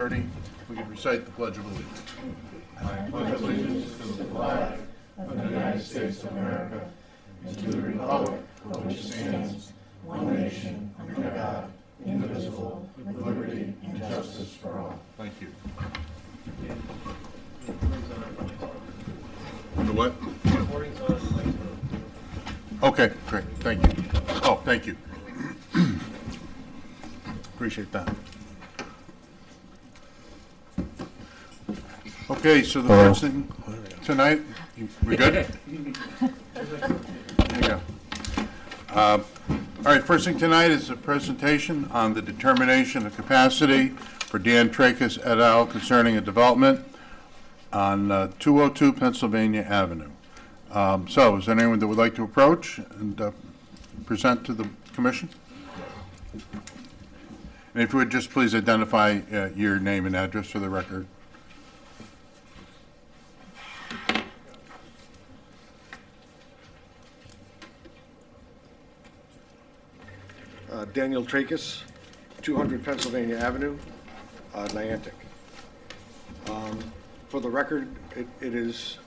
We can recite the Pledge of Allegiance. I pledge allegiance to the flag of the United States of America and to the republic for which it stands, one nation, under God, indivisible, with liberty and justice for all. Thank you. The what? Okay, great. Thank you. Oh, thank you. Appreciate that. Okay, so the first thing tonight, we good? There you go. All right, first thing tonight is a presentation on the determination of capacity for Dan Trachis et al. Concerning a development on 202 Pennsylvania Avenue. So is there anyone that would like to approach and present to the commission? And if you would just please identify your name and address for the record. Daniel Trachis, 200 Pennsylvania Avenue, Niantic. For the record, it is,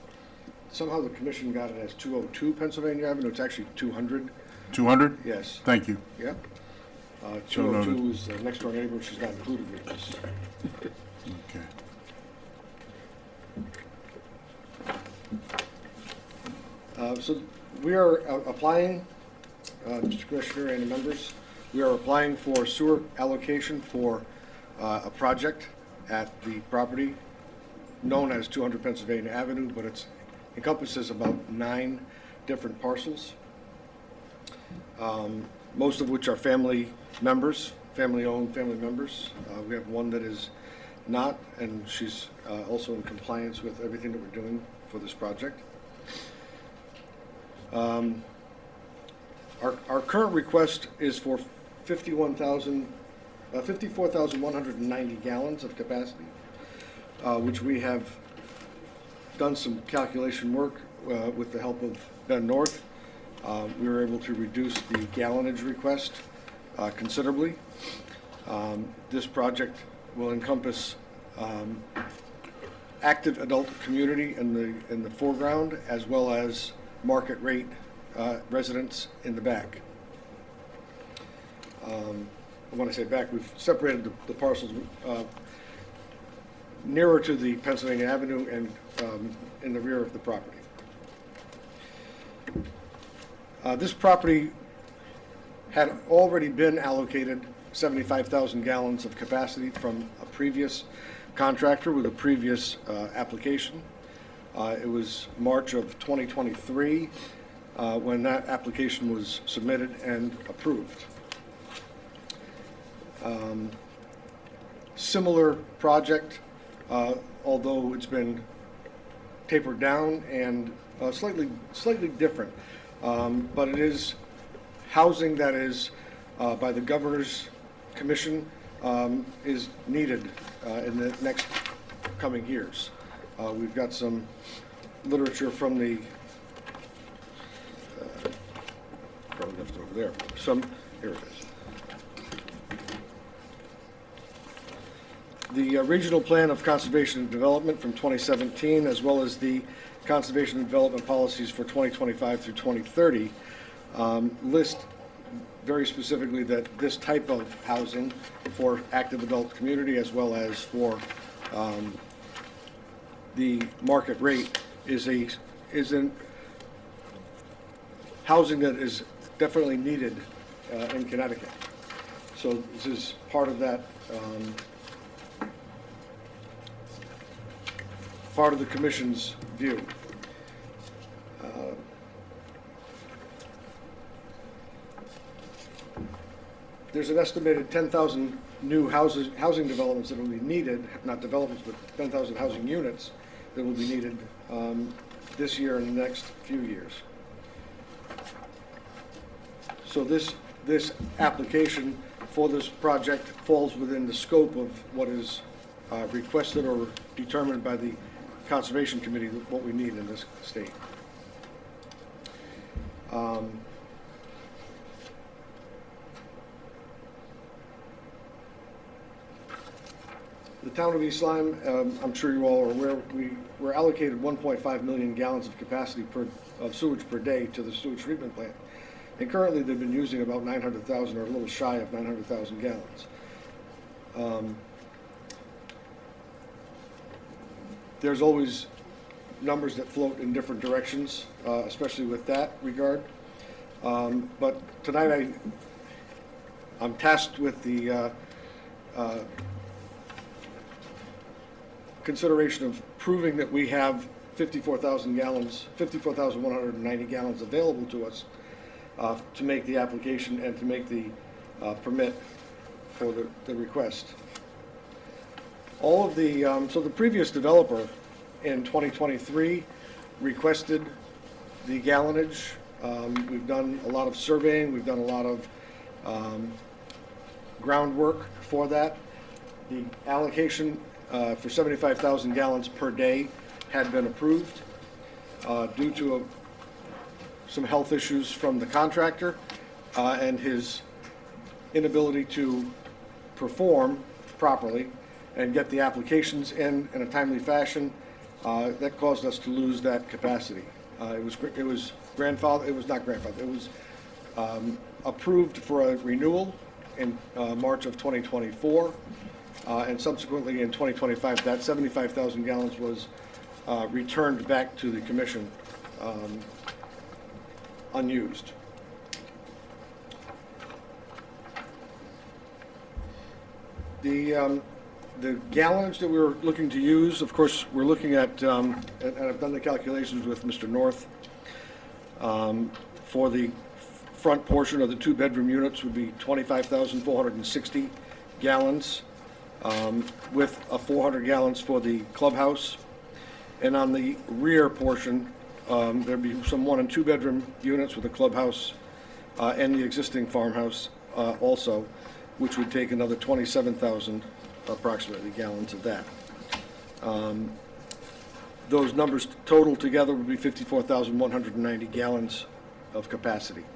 somehow the commission got it as 202 Pennsylvania Avenue. It's actually 200. 200? Yes. Thank you. Yep. 202 is the next door neighbor. She's not included with this. Okay. So we are applying, Mr. Commissioner and the members, we are applying for sewer allocation for a project at the property known as 200 Pennsylvania Avenue, but it encompasses about 9 different parcels, most of which are family members, family-owned family members. We have one that is not, and she's also in compliance with everything that we're doing for this project. Our current request is for 54,190 gallons of capacity, which we have done some calculation work with the help of Ben North. We were able to reduce the gallonage request considerably. This project will encompass active adult community in the foreground, as well as market rate residents in the back. When I say back, we've separated the parcels nearer to the Pennsylvania Avenue and in the rear of the property. This property had already been allocated 75,000 gallons of capacity from a previous contractor with a previous application. It was March of 2023 when that application was submitted and approved. Similar project, although it's been tapered down and slightly different, but it is housing that is by the Governor's Commission is needed in the next coming years. We've got some literature from the probably left it over there. Here it is. The regional plan of conservation and development from 2017, as well as the conservation and development policies for 2025 through 2030, list very specifically that this type of housing for active adult community, as well as for the market rate, is in housing that is definitely needed in Connecticut. So this is part of that. Part of the Commission's view. There's an estimated 10,000 new housing developments that will be needed, not developments, but 10,000 housing units that will be needed this year and the next few years. So this application for this project falls within the scope of what is requested or determined by the Conservation Committee, what we need in this state. The town of East Lyme, I'm sure you all are aware, we're allocated 1.5 million gallons of capacity of sewage per day to the sewage treatment plant. And currently, they've been using about 900,000 or a little shy of 900,000 gallons. There's always numbers that float in different directions, especially with that regard. But tonight I'm tasked with the consideration of proving that we have 54,190 gallons available to us to make the application and to make the permit for the request. All of the, so the previous developer in 2023 requested the gallonage. We've done a lot of surveying, we've done a lot of groundwork for that. The allocation for 75,000 gallons per day had been approved due to some health issues from the contractor and his inability to perform properly and get the applications in a timely fashion. That caused us to lose that capacity. It was grandfather. It was not grandfather. It was approved for a renewal in March of 2024, and subsequently in 2025, that 75,000 gallons was returned back to the commission unused. The gallonage that we were looking to use, of course, we're looking at, and I've done the calculations with Mr. North, for the front portion of the two-bedroom units would be 25,460 gallons, with 400 gallons for the clubhouse. And on the rear portion, there'd be some one- and two-bedroom units with a clubhouse and the existing farmhouse also, which would take another 27,000 approximately gallons of that. Those numbers total together would be 54,190 gallons of capacity.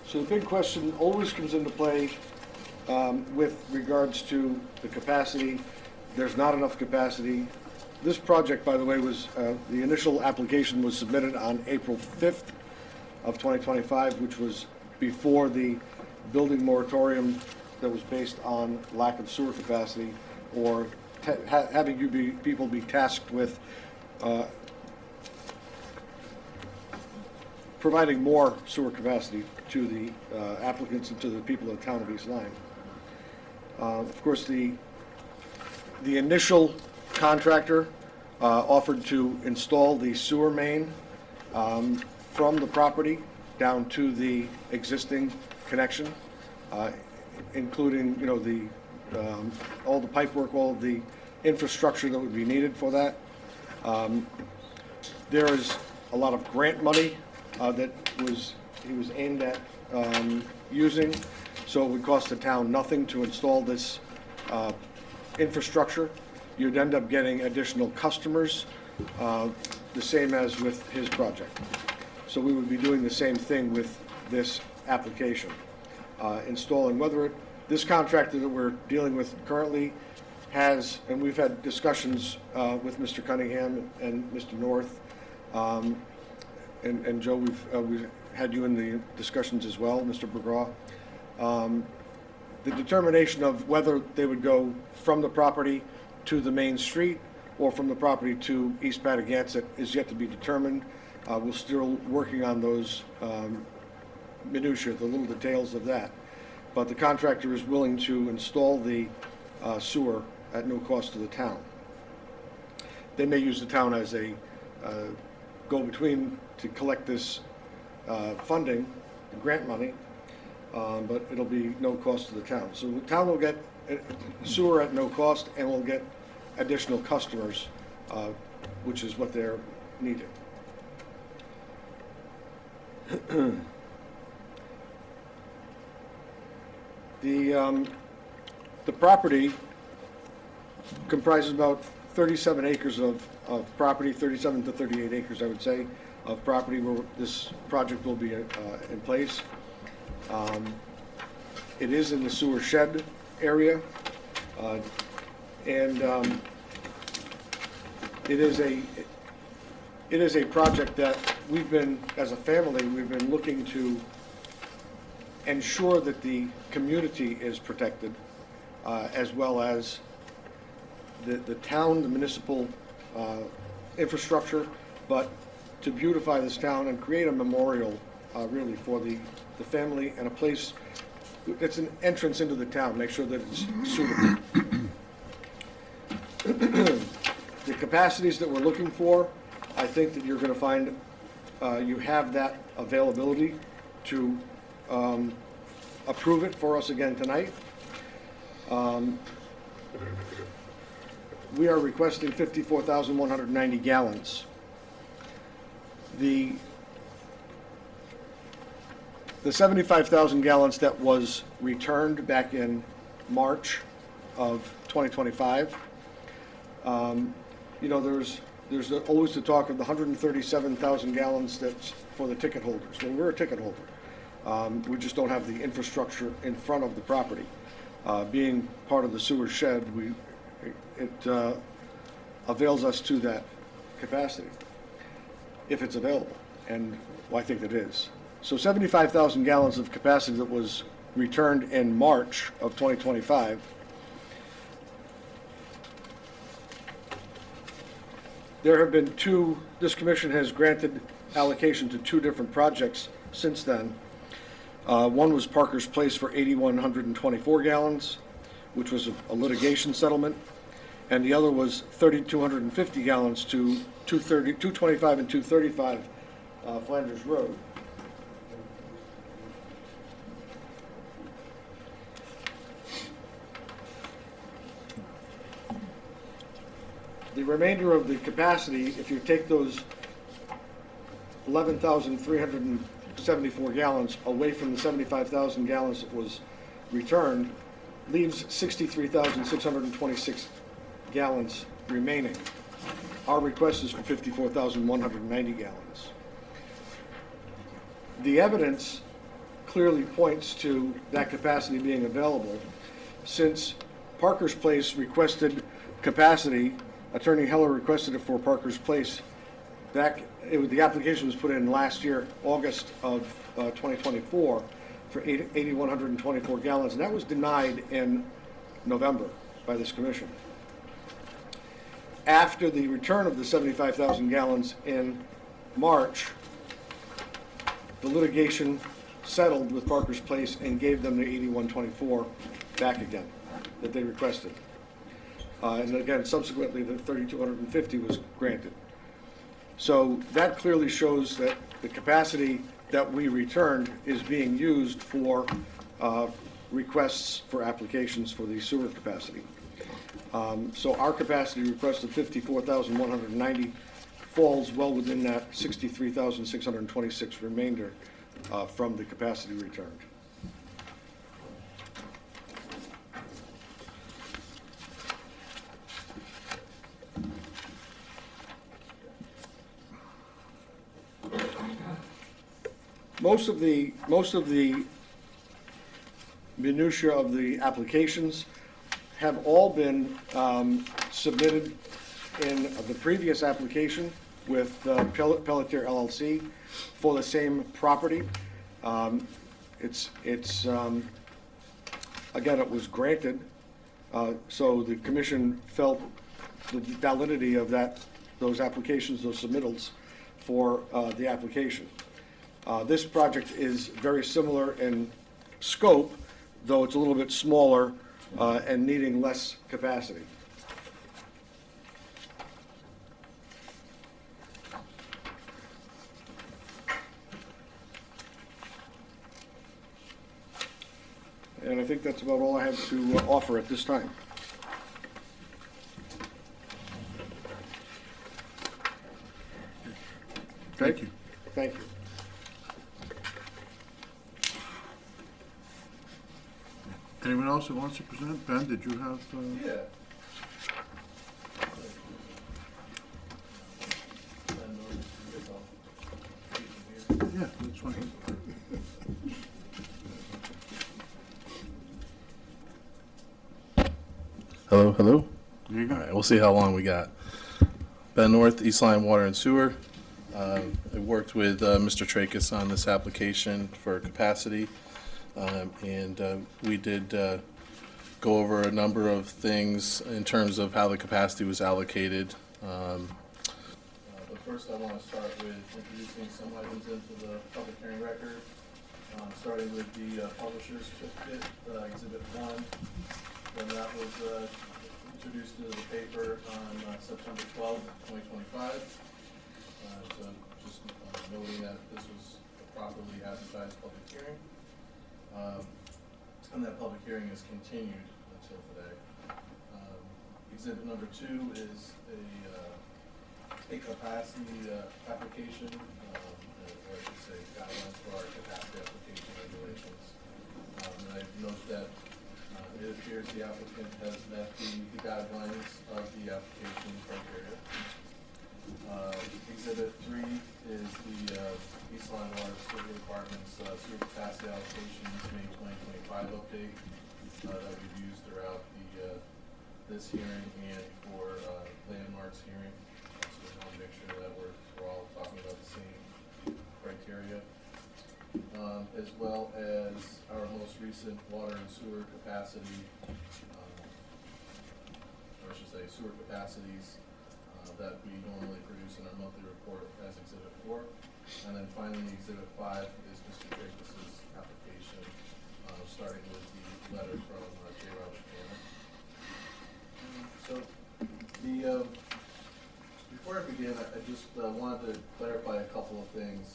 So the big question always comes into play with regards to the capacity. There's not enough capacity. This project, by the way, was the initial application was submitted on April 5th of 2025, which was before the building moratorium that was based on lack of sewer capacity, or having people be tasked with providing more sewer capacity to the applicants and to the people of the town of East Lyme. Of course, the initial contractor offered to install the sewer main from the property down to the existing connection, including, you know, all the pipe work, all of the infrastructure that would be needed for that. There is a lot of grant money that he was aimed at using, so it would cost the town nothing to install this infrastructure. You'd end up getting additional customers, the same as with his project. So we would be doing the same thing with this application. Installing, this contractor that we're dealing with currently has, and we've had discussions with Mr. Cunningham and Mr. North, and Joe, we've had you in the discussions as well, Mr. Bergraw. The determination of whether they would go from the property to the main street or from the property to East Patagonic is yet to be determined. We're still working on those minutiae, the little details of that. But the contractor is willing to install the sewer at no cost to the town. They may use the town as a go-between to collect this funding, grant money, but it'll be no cost to the town. So the town will get sewer at no cost, and will get additional customers, which is what they're needing. The property comprises about 37 acres of property, 37 to 38 acres, I would say, of property where this project will be in place. It is in the sewer shed area, and it is a project that we've been, as a family, we've been looking to ensure that the community is protected, as well as the town, the municipal infrastructure, but to beautify this town and create a memorial, really, for the family, and a place, it's an entrance into the town, make sure that it's suitable. The capacities that we're looking for, I think that you're going to find you have that availability to approve it for us again tonight. We are requesting 54,190 gallons. The 75,000 gallons that was returned back in March of 2025, you know, there's always the talk of the 137,000 gallons that's for the ticket holders. Well, we're a ticket holder. We just don't have the infrastructure in front of the property. Being part of the sewer shed, it avails us to that capacity, if it's available, and well, I think it is. So 75,000 gallons of capacity that was returned in March of 2025. There have been this commission has granted allocation to two different projects since then. One was Parker's Place for 8,124 gallons, which was a litigation settlement, and the other was 3,250 gallons to 225 and 235 Flanders Road. The remainder of the capacity, if you take those 11,374 gallons away from the 75,000 gallons that was returned, leaves 63,626 gallons remaining. Our request is for 54,190 gallons. The evidence clearly points to that capacity being available, since Parker's Place requested capacity. Attorney Heller requested it for Parker's Place the application was put in last year, August of 2024, for 8,124 gallons, and that was denied in November by this commission. After the return of the 75,000 gallons in March, the litigation settled with Parker's Place and gave them the 8,124 back again that they requested. And again, subsequently, the 3,250 was granted. So that clearly shows that the capacity that we returned is being used for requests for applications for the sewer capacity. So our capacity request of 54,190 falls well within that 63,626 remainder from the capacity returned. Most of the minutia of the applications have all been submitted in the previous application with Pelletier LLC for the same property. Again, it was granted, so the commission felt the validity of those applications, those submittals for the application. This project is very similar in scope, though it's a little bit smaller and needing less capacity. And I think that's about all I have to offer at this time. Thank you. Thank you. Anyone else who wants to present? Ben, did you have? Yeah. this way. Hello, hello. There you go. All right, we'll see how long we got. Ben North, East Lyme Water and Sewer. I worked with Mr. Tracus on this application for capacity, and we did go over a number of things in terms of how the capacity was allocated. But first I want to start with introducing some items into the public hearing record, starting with the publisher's certificate, Exhibit 1. When that was introduced into the paper on September 12th, 2025. So just noting that this was a properly advertised public hearing. And that public hearing is continued until today. Exhibit number 2 is a capacity application, or I should say guidelines for our capacity application regulations. And I note that it appears the applicant has met the guidelines of the application criteria. Exhibit 3 is the East Lyme Water Sewer Department's sewer capacity allocation May 2025 update that we've used throughout this hearing and for landmarks hearing. So we want to make sure that we're all talking about the same criteria. As well as our most recent water and sewer capacity, or I should say sewer capacities that we normally produce in our monthly report as Exhibit 4. And then finally, Exhibit 5 is Mr. Tracus's application, starting with the letter from J. Robert Tanner. So before I begin, I just wanted to clarify a couple of things.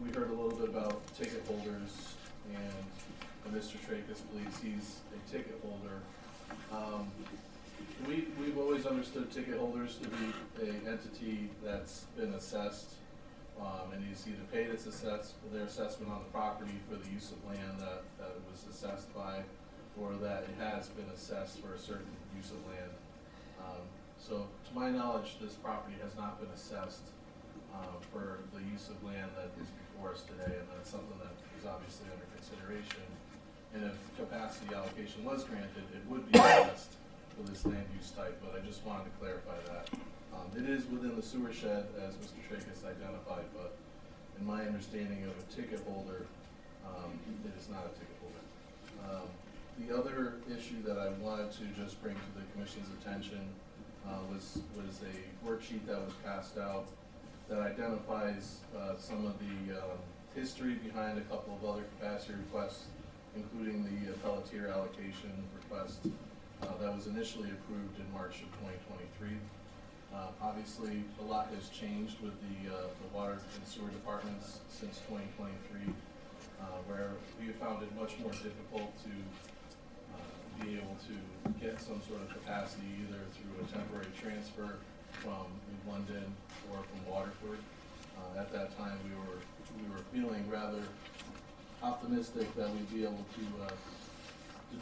We heard a little bit about ticket holders, and Mr. Tracus believes he's a ticket holder. We've always understood ticket holders to be an entity that's been assessed, and he's either paid their assessment on the property for the use of land that it was assessed by, or that it has been assessed for a certain use of land. So to my knowledge, this property has not been assessed for the use of land that is before us today, and that's something that is obviously under consideration. And if capacity allocation was granted, it would be assessed for this land use type, but I just wanted to clarify that. It is within the sewer shed, as Mr. Tracus identified, but in my understanding of a ticket holder, it is not a ticket holder. The other issue that I wanted to just bring to the Commission's attention was a worksheet that was passed out that identifies some of the history behind a couple of other capacity requests, including the Pelletier allocation request that was initially approved in March of 2023. Obviously, a lot has changed with the water and sewer departments since 2023, where we have found it much more difficult to be able to get some sort of capacity either through a temporary transfer from London or from Waterford. At that time, we were feeling rather optimistic that we'd be able to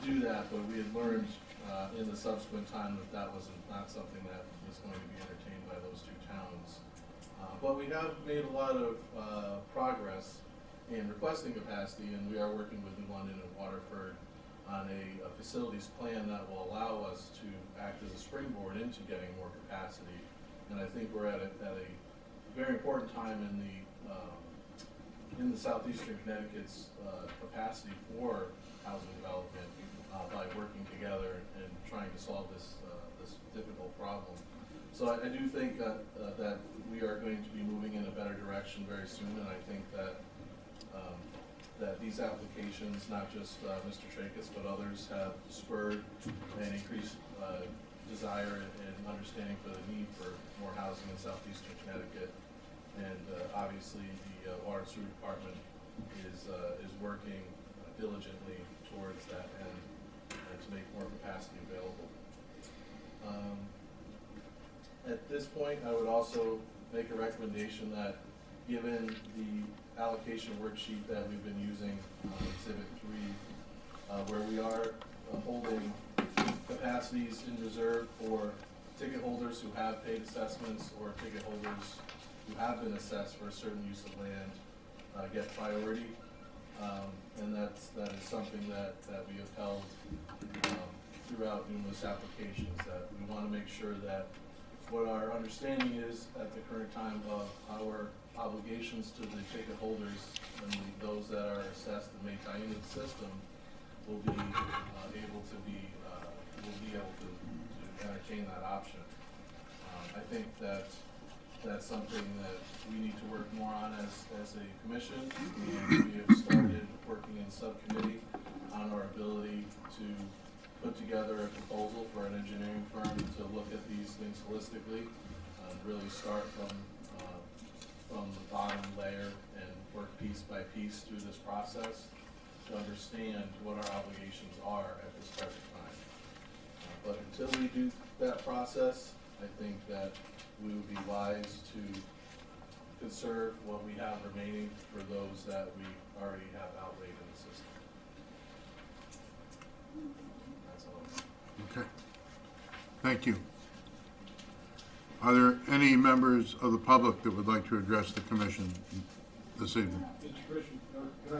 do that, but we had learned in the subsequent time that was not something that was going to be entertained by those two towns. But we have made a lot of progress in requesting capacity, and we are working with New London and Waterford on a facilities plan that will allow us to act as a springboard into getting more capacity. And I think we're at a very important time in the southeastern Connecticut's capacity for housing development by working together and trying to solve this difficult problem. So I do think that we are going to be moving in a better direction very soon, and I think that these applications, not just Mr. Tracus, but others, have spurred an increased desire and understanding for the need for more housing in southeastern Connecticut. And obviously, the Water and Sewer Department is working diligently towards that end to make more capacity available. At this point, I would also make a recommendation that, given the allocation worksheet that we've been using, Exhibit 3, where we are holding capacities in reserve for ticket holders who have paid assessments or ticket holders who have been assessed for a certain use of land get priority. And that is something that we have held throughout numerous applications, that we want to make sure that what our understanding is at the current time of our obligations to the ticket holders and those that are assessed and may tie into the system will be able to entertain that option. I think that that's something that we need to work more on as a commission, and we have started working in subcommittee on our ability to put together a proposal for an engineering firm to look at these things holistically, really start from the bottom layer and work piece by piece through this process to understand what our obligations are at this present time. But until we do that process, I think that we would be wise to conserve what we have remaining for those that we already have outlaid in the system. That's all. Okay. Thank you. Are there any members of the public that would like to address the commission this evening? Mr. Christian, can I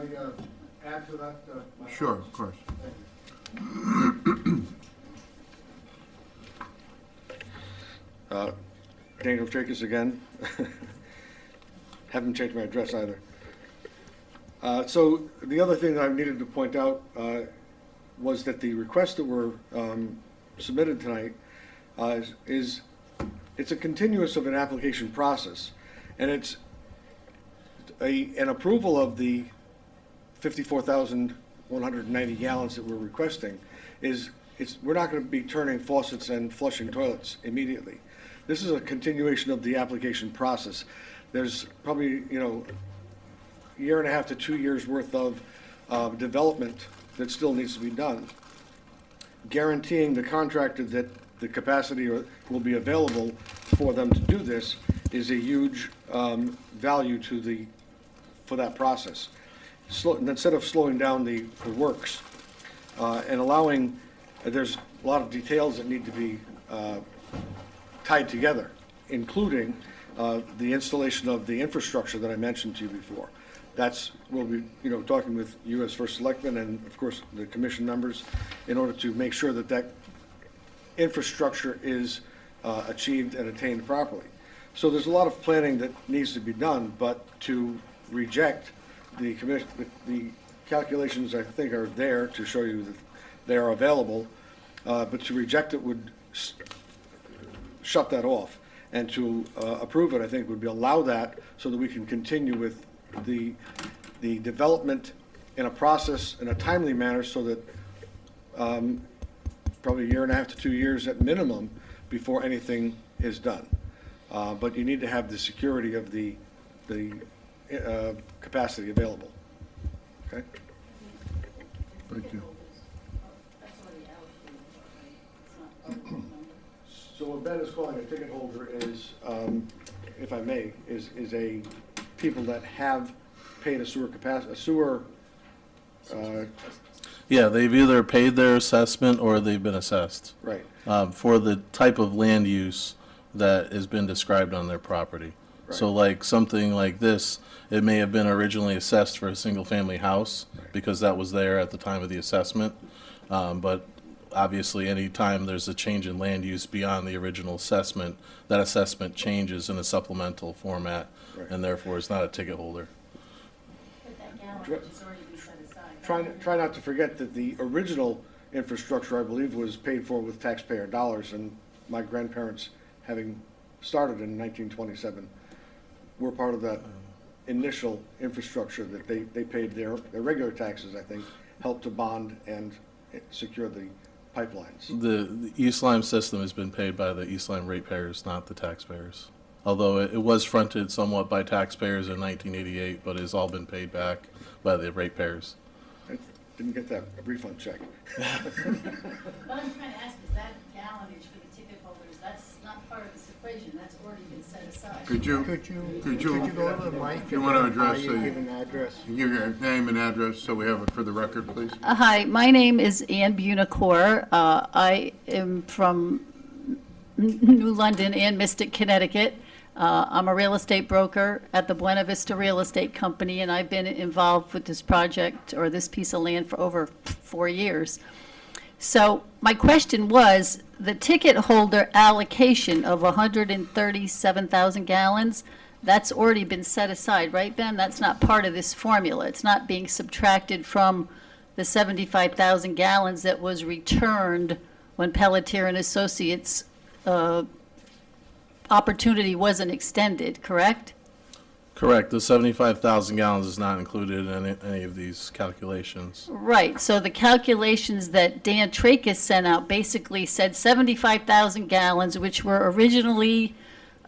add to that? My Sure, comments? of course. Uh, Daniel Tracus again. Haven't changed my address either. So the other thing that I needed to point out was that the requests that were submitted tonight it's a continuous of an application process, and it's an approval of the 54,190 gallons that we're requesting. We're not going to be turning faucets and flushing toilets immediately. This is a continuation of the application process. There's probably, a year and a half to 2 years worth of development that still needs to be done. Guaranteeing the contractor that the capacity will be available for them to do this is a huge value for that process. And instead of slowing down the works and allowing, there's a lot of details that need to be tied together, including the installation of the infrastructure that I mentioned to you before. We'll be, talking with you as first selectman and, of course, the commission members in order to make sure that infrastructure is achieved and attained properly. So there's a lot of planning that needs to be done, but to reject the calculations, I think, are there to show you that they are available, but to reject it would shut that off. And to approve it, I think, would allow that so that we can continue with the development in a process, in a timely manner, so that probably a year and a half to 2 years at minimum before anything is done. But you need to have the security of the capacity available. Okay? Thank you. So what Ben is calling a ticket holder is, if I may, is a people that have paid a sewer Yeah, they've either paid their assessment or they've been assessed right. for the type of land use that has been described on their property. So like something like this, it may have been originally assessed for a single-family house because that was there at the time of the assessment. But obviously, any time there's a change in land use beyond the original assessment, that assessment changes in a supplemental format, Right. and therefore is not a ticket holder. But that gallonage has already been set aside. Try not to forget that the original infrastructure, I believe, was paid for with taxpayer dollars, and my grandparents, having started in 1927, were part of that initial infrastructure that they paid their regular taxes, I think, helped to bond and secure the pipelines. The East Lyme system has been paid by the East Lyme ratepayers, not the taxpayers. Although it was fronted somewhat by taxpayers in 1988, but it's all been paid back by the ratepayers. I didn't get that refund check. What I'm trying to ask is that gallonage for the ticket holders, that's not part of this equation, that's already been set aside. Could you go to the mic? if you want to address Give the, an address. give your name and address so we have it for the record, please? Hi, my name is Ann Bunicor. I am from New London and Mystic, Connecticut. I'm a real estate broker at the Buena Vista Real Estate Company, and I've been involved with this project or this piece of land for over 4 years. So my question was, the ticket holder allocation of 137,000 gallons, that's already been set aside, right, Ben? That's not part of this formula. It's not being subtracted from the 75,000 gallons that was returned when Pelletier and Associates opportunity wasn't extended, correct? Correct. The 75,000 gallons is not included in any of these calculations. Right, so the calculations that Dan Tracus sent out basically said 75,000 gallons, which were originally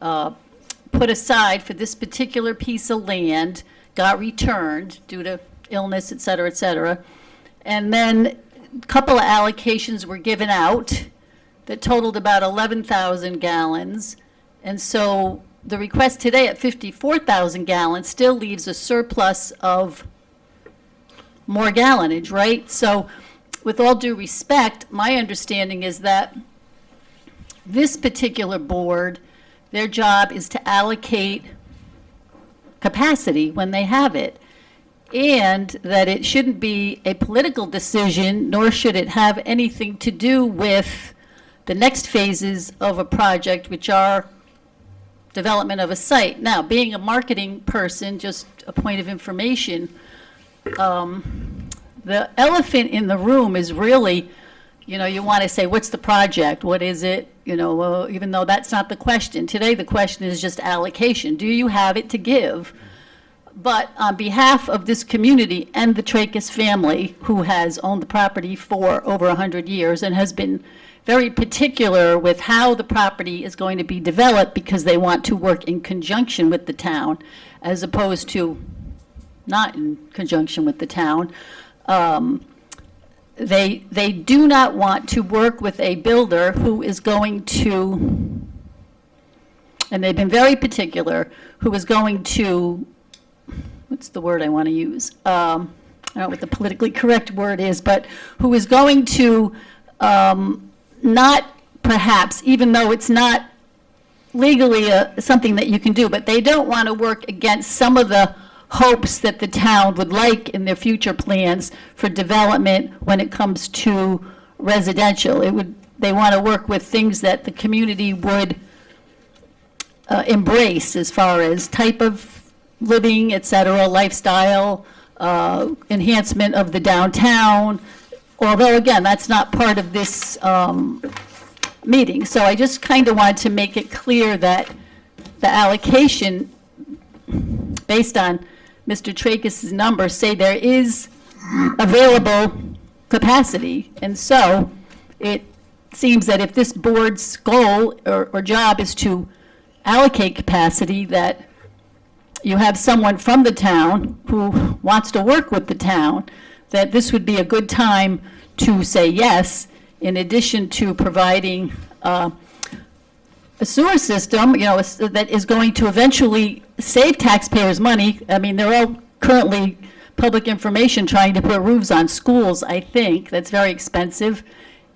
put aside for this particular piece of land, got returned due to illness, et cetera, et cetera. And then a couple of allocations were given out that totaled about 11,000 gallons. And so the request today at 54,000 gallons still leaves a surplus of more gallonage, right? So with all due respect, my understanding is that this particular board, their job is to allocate capacity when they have it, and that it shouldn't be a political decision, nor should it have anything to do with the next phases of a project, which are development of a site. Now, being a marketing person, just a point of information, the elephant in the room is really, you want to say, what's the project? What is it? Well, even though that's not the question. Today, the question is just allocation. Do you have it to give? But on behalf of this community and the Tracus family, who has owned the property for over 100 years and has been very particular with how the property is going to be developed because they want to work in conjunction with the town as opposed to not in conjunction with the town. They do not want to work with a builder who is going to, and they've been very particular, who is going to, what's the word I want to use? I don't know what the politically correct word is, but who is going to not perhaps, even though it's not legally something that you can do, but they don't want to work against some of the hopes that the town would like in their future plans for development when it comes to residential. They want to work with things that the community would embrace as far as type of living, et cetera, lifestyle, enhancement of the downtown, although, again, that's not part of this meeting. So I just kind of wanted to make it clear that the allocation, based on Mr. Tracus's numbers, say there is available capacity. And so it seems that if this board's goal or job is to allocate capacity, that you have someone from the town who wants to work with the town, that this would be a good time to say yes, in addition to providing a sewer system, that is going to eventually save taxpayers money. I mean, they're all currently public information trying to put roofs on schools, I think. That's very expensive.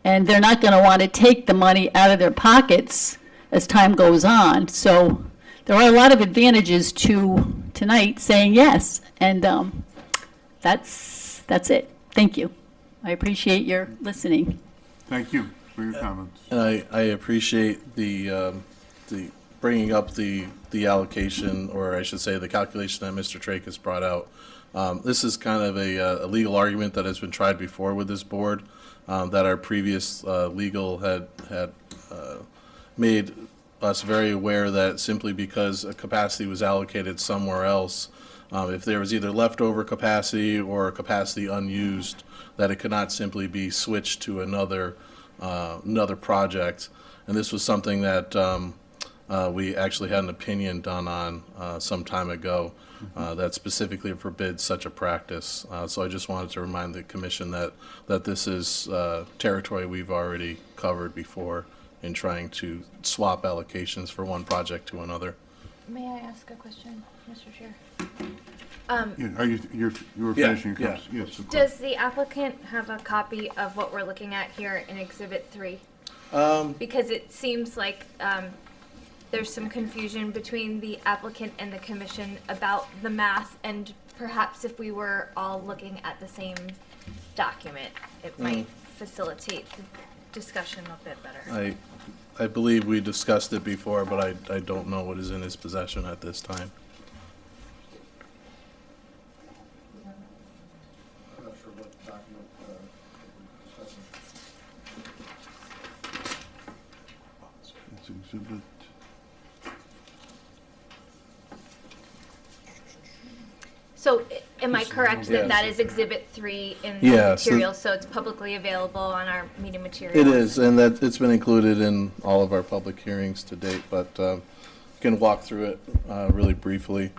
And they're not going to want to take the money out of their pockets as time goes on. So there are a lot of advantages to tonight saying yes. And that's it. Thank you. I appreciate your listening. Thank you for your comments. And I appreciate the bringing up the allocation, or I should say the calculation that Mr. Tracus brought out. This is kind of a legal argument that has been tried before with this board, that our previous legal had made us very aware that simply because a capacity was allocated somewhere else, if there was either leftover capacity or capacity unused, that it could not simply be switched to another project. And this was something that we actually had an opinion done on some time ago that specifically forbids such a practice. So I just wanted to remind the commission that this is territory we've already covered before in trying to swap allocations for one project to another. May I ask a question, Mr. Chair? Yeah, you were Yeah, finishing your comments? Yes, of course. Does the applicant have a copy of what we're looking at here in Exhibit 3? Because it seems like there's some confusion between the applicant and the commission about the math, and perhaps if we were all looking at the same document, it might facilitate the discussion a bit better. I believe we discussed it before, but I don't know what is in his possession at this time. I'm not sure what document we're discussing. It's exhibit. So am I correct that Yes. that is Exhibit 3 in the Yeah, so- material, so it's publicly available on our meeting materials? It is, and that, it's been included in all of our public hearings to date, but can walk through it really briefly.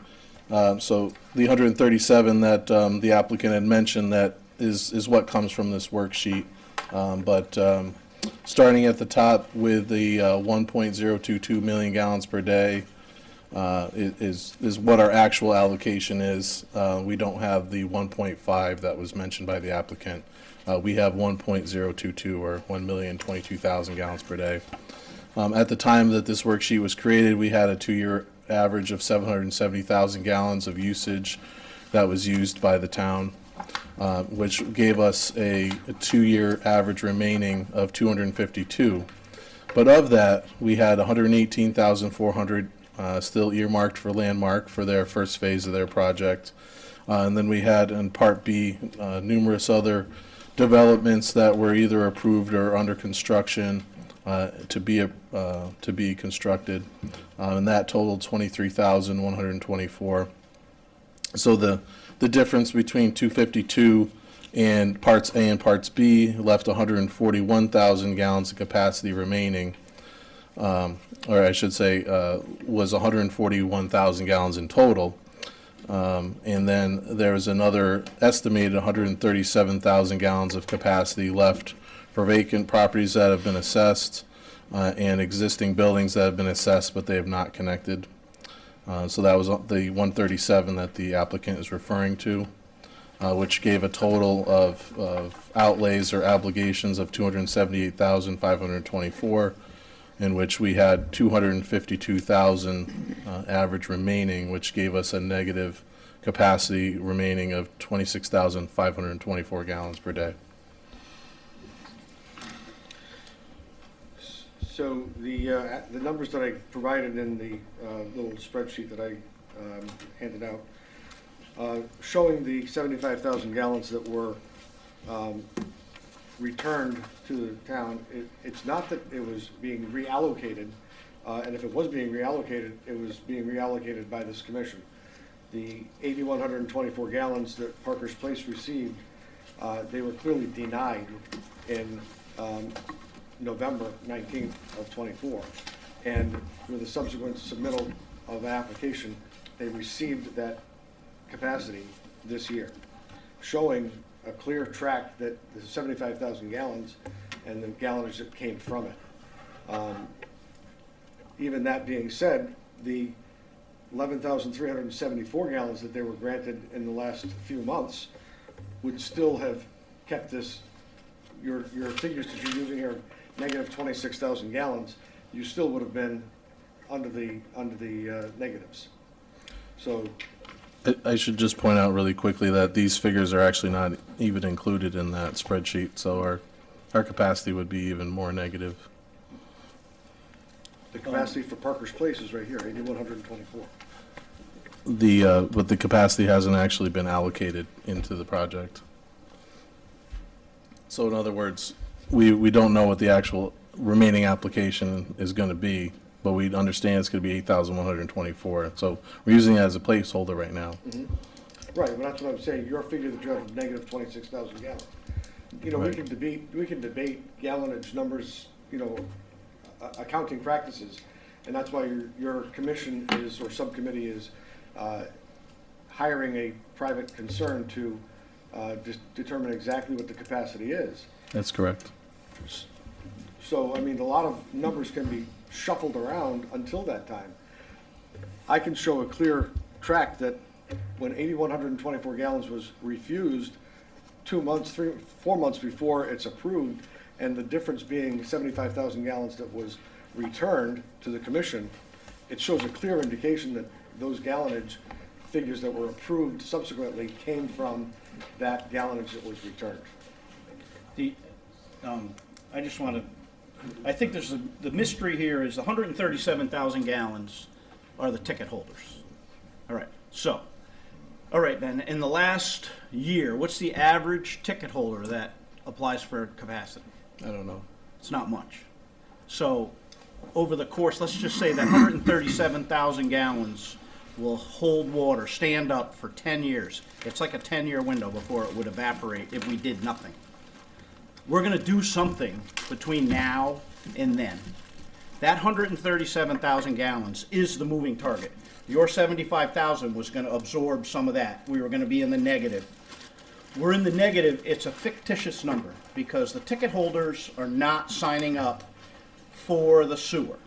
So the 137 that the applicant had mentioned, that is what comes from this worksheet. But starting at the top with the 1.022 million gallons per day is what our actual allocation is. We don't have the 1.5 that was mentioned by the applicant. We have 1.022, or 1,022,000 gallons per day. At the time that this worksheet was created, we had a 2-year average of 770,000 gallons of usage that was used by the town, which gave us a 2-year average remaining of 252. But of that, we had 118,400 still earmarked for Landmark for their first phase of their project. And then we had in Part B numerous other developments that were either approved or under construction to be constructed, and that totaled 23,124. So the difference between 252 and Parts A and Parts B left 141,000 gallons of capacity remaining, or I should say was 141,000 gallons in total. And then there's another estimated 137,000 gallons of capacity left for vacant properties that have been assessed and existing buildings that have been assessed but they have not connected. So that was the 137 that the applicant is referring to, which gave a total of outlays or obligations of 278,524, in which we had 252,000 average remaining, which gave us a negative capacity remaining of 26,524 gallons per day. So the numbers that I provided in the little spreadsheet that I handed out, showing the 75,000 gallons that were returned to the town, it's not that it was being reallocated, and if it was being reallocated, it was being reallocated by this commission. The 8,124 gallons that Parker's Place received, they were clearly denied in November 19th of 24, and with the subsequent submittal of an application, they received that capacity this year, showing a clear track that the 75,000 gallons and the gallonage that came from it. Even that being said, the 11,374 gallons that they were granted in the last few months would still have kept this, your figures that you're using here, negative 26,000 gallons, you still would have been under the negatives. So I should just point out really quickly that these figures are actually not even included in that spreadsheet, so our capacity would be even more negative. the capacity for Parker's Place is right here, 8,124. But the capacity hasn't actually been allocated into the project. So in other words, we don't know what the actual remaining application is going to be, but we understand it's going to be 8,124. So we're using it as a placeholder right now. Mm-hmm. Right, but that's what I'm saying, your figure that you have of negative 26,000 gallons. You know, Right. we can debate gallonage numbers, you know, accounting practices, and that's why your commission is, or subcommittee is, hiring a private concern to determine exactly what the capacity is. That's correct. So, I mean, a lot of numbers can be shuffled around until that time. I can show a clear track that when 8,124 gallons was refused 4 months before it's approved, and the difference being 75,000 gallons that was returned to the commission, it shows a clear indication that those gallonage figures that were approved subsequently came from that gallonage that was returned. The, I just want to, I think there's the mystery here is 137,000 gallons are the ticket holders. All right, so, all right then, in the last year, what's the average ticket holder that applies for capacity? I don't know. It's not much. So, over the course, let's just say that 137,000 gallons will hold water, stand up for 10 years. It's like a 10-year window before it would evaporate if we did nothing. We're going to do something between now and then. That 137,000 gallons is the moving target. Your 75,000 was going to absorb some of that. We were going to be in the negative. We're in the negative. It's a fictitious number because the ticket holders are not signing up for the sewer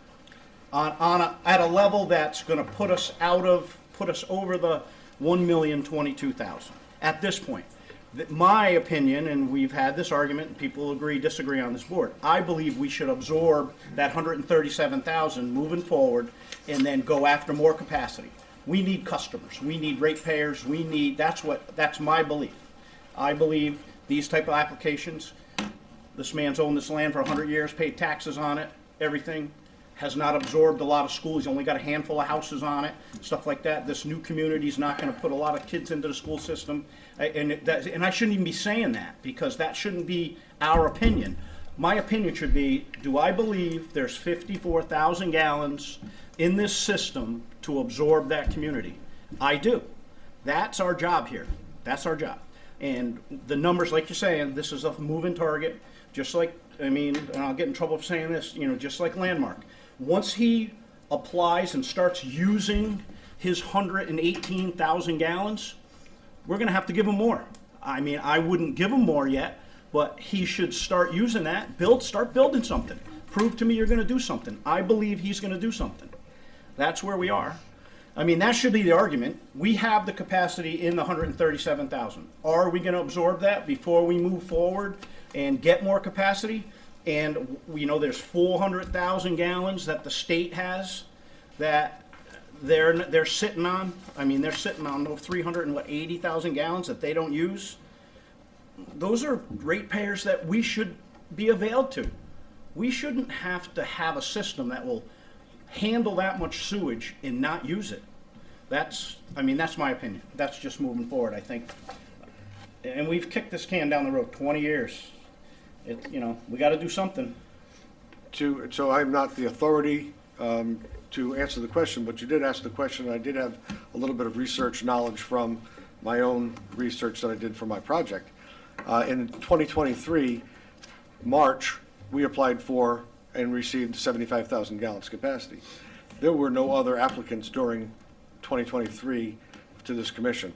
at a level that's going to put us over the 1,022,000 at this point. My opinion, and we've had this argument, and people agree, disagree on this board, I believe we should absorb that 137,000 moving forward and then go after more capacity. We need customers, we need ratepayers, that's my belief. I believe these type of applications, this man's owned this land for 100 years, paid taxes on it, everything, has not absorbed a lot of schools. He's only got a handful of houses on it, stuff like that. This new community is not going to put a lot of kids into the school system. And I shouldn't even be saying that because that shouldn't be our opinion. My opinion should be, do I believe there's 54,000 gallons in this system to absorb that community? I do. That's our job here. That's our job. And the numbers, like you're saying, this is a moving target, just like, and I'll get in trouble for saying this, just like Landmark. Once he applies and starts using his 118,000 gallons, we're going to have to give him more. I wouldn't give him more yet, but he should start using that. Start building something. Prove to me you're going to do something. I believe he's going to do something. That's where we are. That should be the argument. We have the capacity in the 137,000. Are we going to absorb that before we move forward and get more capacity? And there's 400,000 gallons that the state has that they're sitting on. They're sitting on 380,000 gallons that they don't use. Those are ratepayers that we should be availed to. We shouldn't have to have a system that will handle that much sewage and not use it. That's my opinion. That's just moving forward, I think. And we've kicked this can down the road 20 years. We got to do something. So I'm not the authority to answer the question, but you did ask the question. I did have a little bit of research knowledge from my own research that I did for my project. In 2023, March, we applied for and received 75,000 gallons capacity. There were no other applicants during 2023 to this commission.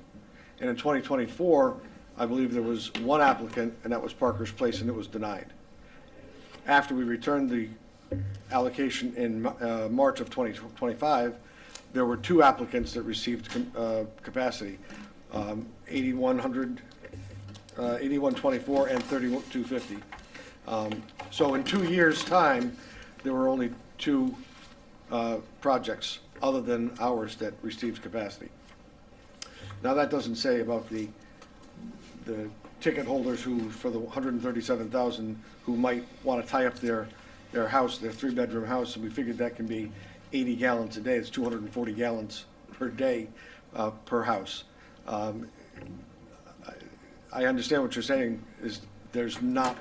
And in 2024, I believe there was one applicant, and that was Parker's Place, and it was denied. After we returned the allocation in March of 2025, there were two applicants that received capacity, 8124 and 3250. So in 2 years' time, there were only two projects other than ours that received capacity. Now that doesn't say about the ticket holders who, for the 137,000 who might want to tie up their house, their 3-bedroom house, and we figured that can be 80 gallons a day. It's 240 gallons per day per house. I understand what you're saying is there's not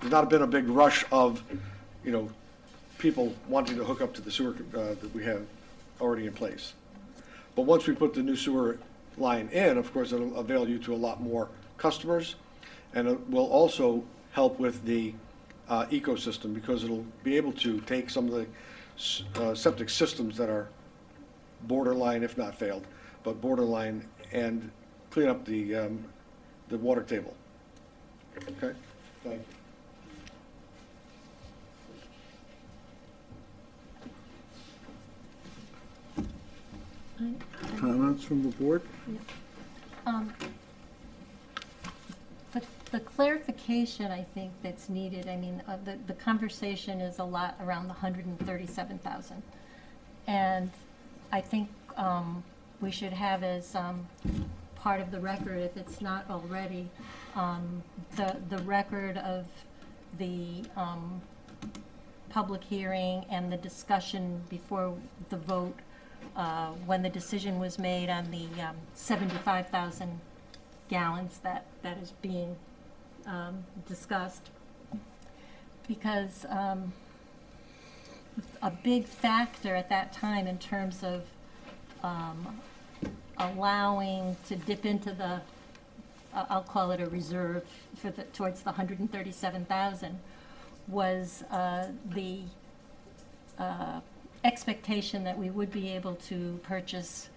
been a big rush of, people wanting to hook up to the sewer that we have already in place. But once we put the new sewer line in, of course, it'll avail you to a lot more customers, and it will also help with the ecosystem because it'll be able to take some of the septic systems that are borderline, if not failed, but borderline, and clean up the water table. Okay, thank you. Comments from the board? The clarification, I think, that's needed, the conversation is a lot around the 137,000. And I think we should have as part of the record, if it's not already, the record of the public hearing and the discussion before the vote, when the decision was made on the 75,000 gallons that is being discussed. Because a big factor at that time in terms of allowing to dip into the, I'll call it a reserve for the, towards the 137,000, was the expectation that we would be able to purchase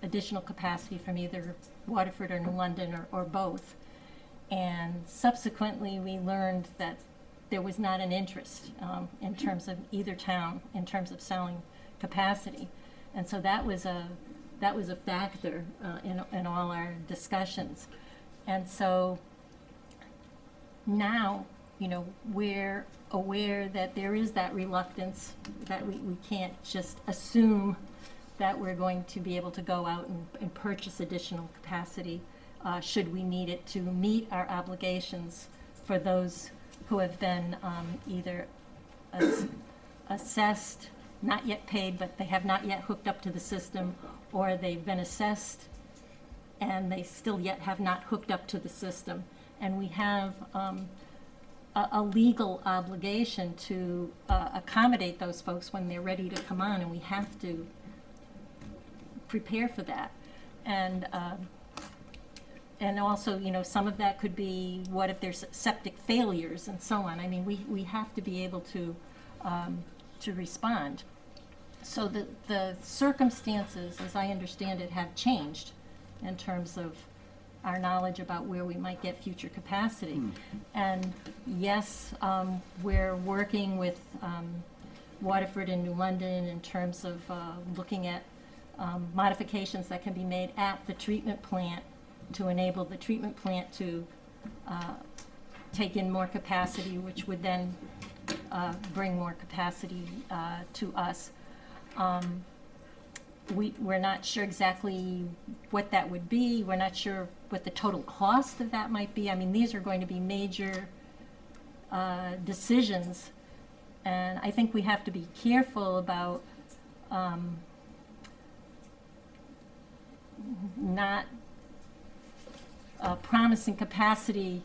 additional capacity from either Waterford or New London or both. And subsequently, we learned that there was not an interest in terms of either town in terms of selling capacity. And so that was a factor in all our discussions. And so now, you know, we're aware that there is that reluctance, that we can't just assume that we're going to be able to go out and purchase additional capacity should we need it to meet our obligations for those who have been either assessed, not yet paid, but they have not yet hooked up to the system, or they've been assessed and they still yet have not hooked up to the system. And we have a legal obligation to accommodate those folks when they're ready to come on, and we have to prepare for that. And also, you know, some of that could be, what if there's septic failures and so on. I mean, we have to be able to respond. So the circumstances, as I understand it, have changed in terms of our knowledge about where we might get future capacity. And yes, we're working with Waterford and New London in terms of looking at modifications that can be made at the treatment plant to enable the treatment plant to take in more capacity, which would then bring more capacity to us. We're not sure exactly what that would be. We're not sure what the total cost of that might be. I mean, these are going to be major decisions, and I think we have to be careful about not promising capacity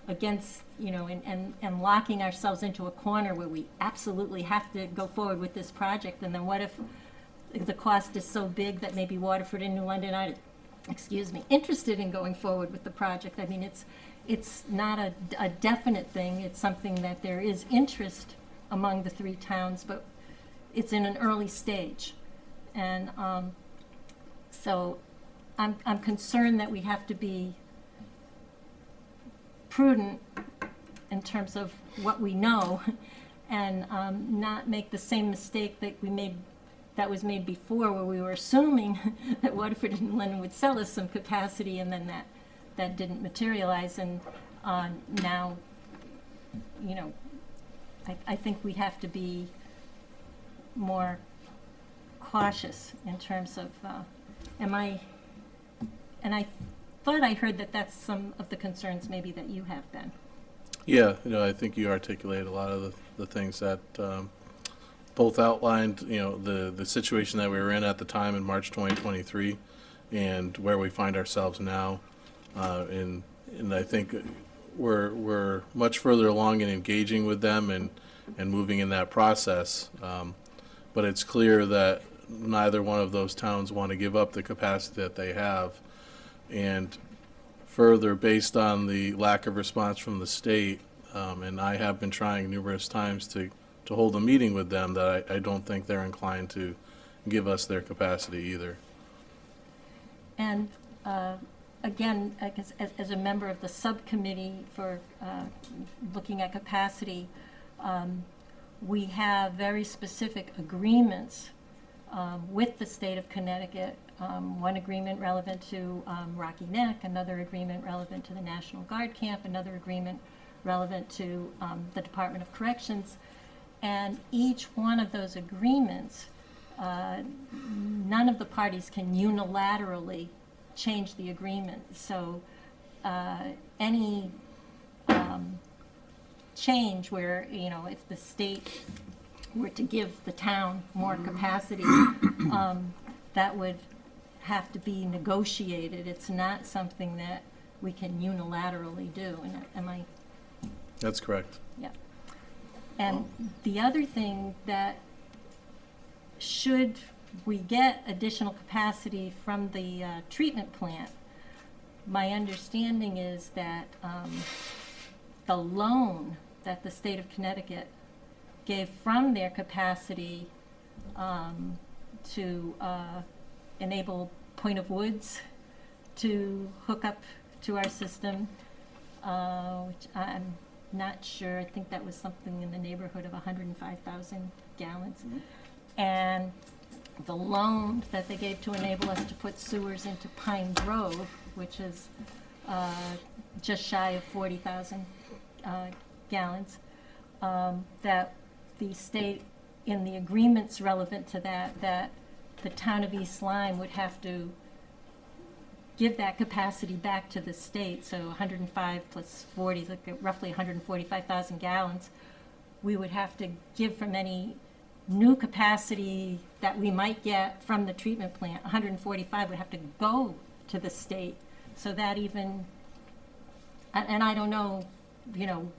against, you know, and locking ourselves into a corner where we absolutely have to go forward with this project. And then what if the cost is so big that maybe Waterford and New London aren't, interested in going forward with the project? I mean, it's not a definite thing. It's something that there is interest among the three towns, but it's in an early stage. And so I'm concerned that we have to be prudent in terms of what we know, and not make the same mistake that was made before, where we were assuming that Waterford and London would sell us some capacity, and then that didn't materialize. And now, you know, I think we have to be more cautious in terms of, and I thought I heard that that's some of the concerns maybe that you have, Ben. Yeah, you know, I think you articulated a lot of the things that both outlined, you know, the situation that we were in at the time in March 2023 and where we find ourselves now. And I think we're much further along in engaging with them and moving in that process. But it's clear that neither one of those towns want to give up the capacity that they have. And further, based on the lack of response from the state, and I have been trying numerous times to hold a meeting with them, that I don't think they're inclined to give us their capacity either. And again, as a member of the subcommittee for looking at capacity, we have very specific agreements with the state of Connecticut. One agreement relevant to Rocky Neck, another agreement relevant to the National Guard camp, another agreement relevant to the Department of Corrections. And each one of those agreements, none of the parties can unilaterally change the agreement. So any change where, you know, if the state were to give the town more capacity, that would have to be negotiated. It's not something that we can unilaterally do. And am I? That's correct. Yeah. And the other thing that, should we get additional capacity from the treatment plant, my understanding is that the loan that the state of Connecticut gave from their capacity to enable Point of Woods to hook up to our system, which I'm not sure, I think that was something in the neighborhood of 105,000 gallons. And the loan that they gave to enable us to put sewers into Pine Grove, which is just shy of 40,000 gallons, that the state, in the agreements relevant to that, that the town of East Lyme would have to give that capacity back to the state. So 105 plus 40 is like roughly 145,000 gallons. We would have to give from any new capacity that we might get from the treatment plant. 145 would have to go to the state. So that even, and I don't know, you know,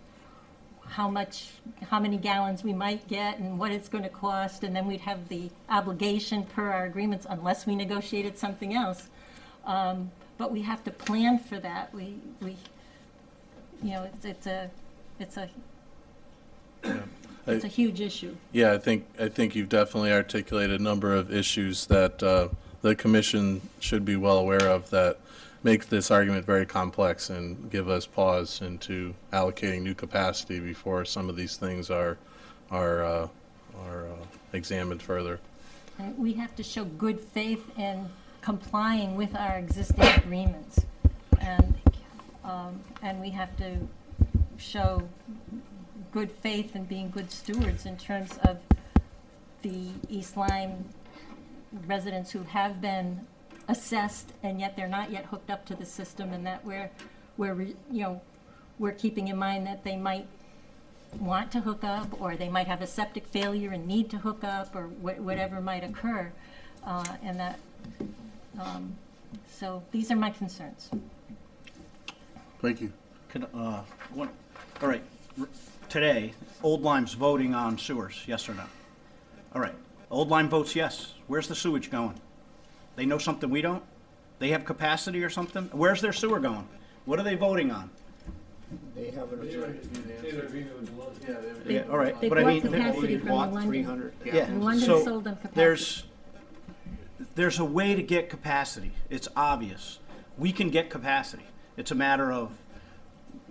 how many gallons we might get and what it's going to cost, and then we'd have the obligation per our agreements unless we negotiated something else. But we have to plan for that. We you know, it's a huge issue. Yeah, I think you've definitely articulated a number of issues that the commission should be well aware of that make this argument very complex and give us pause into allocating new capacity before some of these things are examined further. And we have to show good faith in complying with our existing agreements, and we have to show good faith in being good stewards in terms of the East Lyme residents who have been assessed and yet they're not yet hooked up to the system, and that we're keeping in mind that they might want to hook up, or they might have a septic failure and need to hook up, or whatever might occur, and that. So these are my concerns. Thank you. All right, today, Old Lyme's voting on sewers, yes or no? All right, Old Lyme votes yes. Where's the sewage going? They know something we don't? They have capacity or something? Where's their sewer going? What are they voting on? They have an Yeah, all right, They but I bought mean, capacity from bought London. 300 yeah, And London so sold them capacity. there's a way to get capacity. It's obvious. We can get capacity. It's a matter of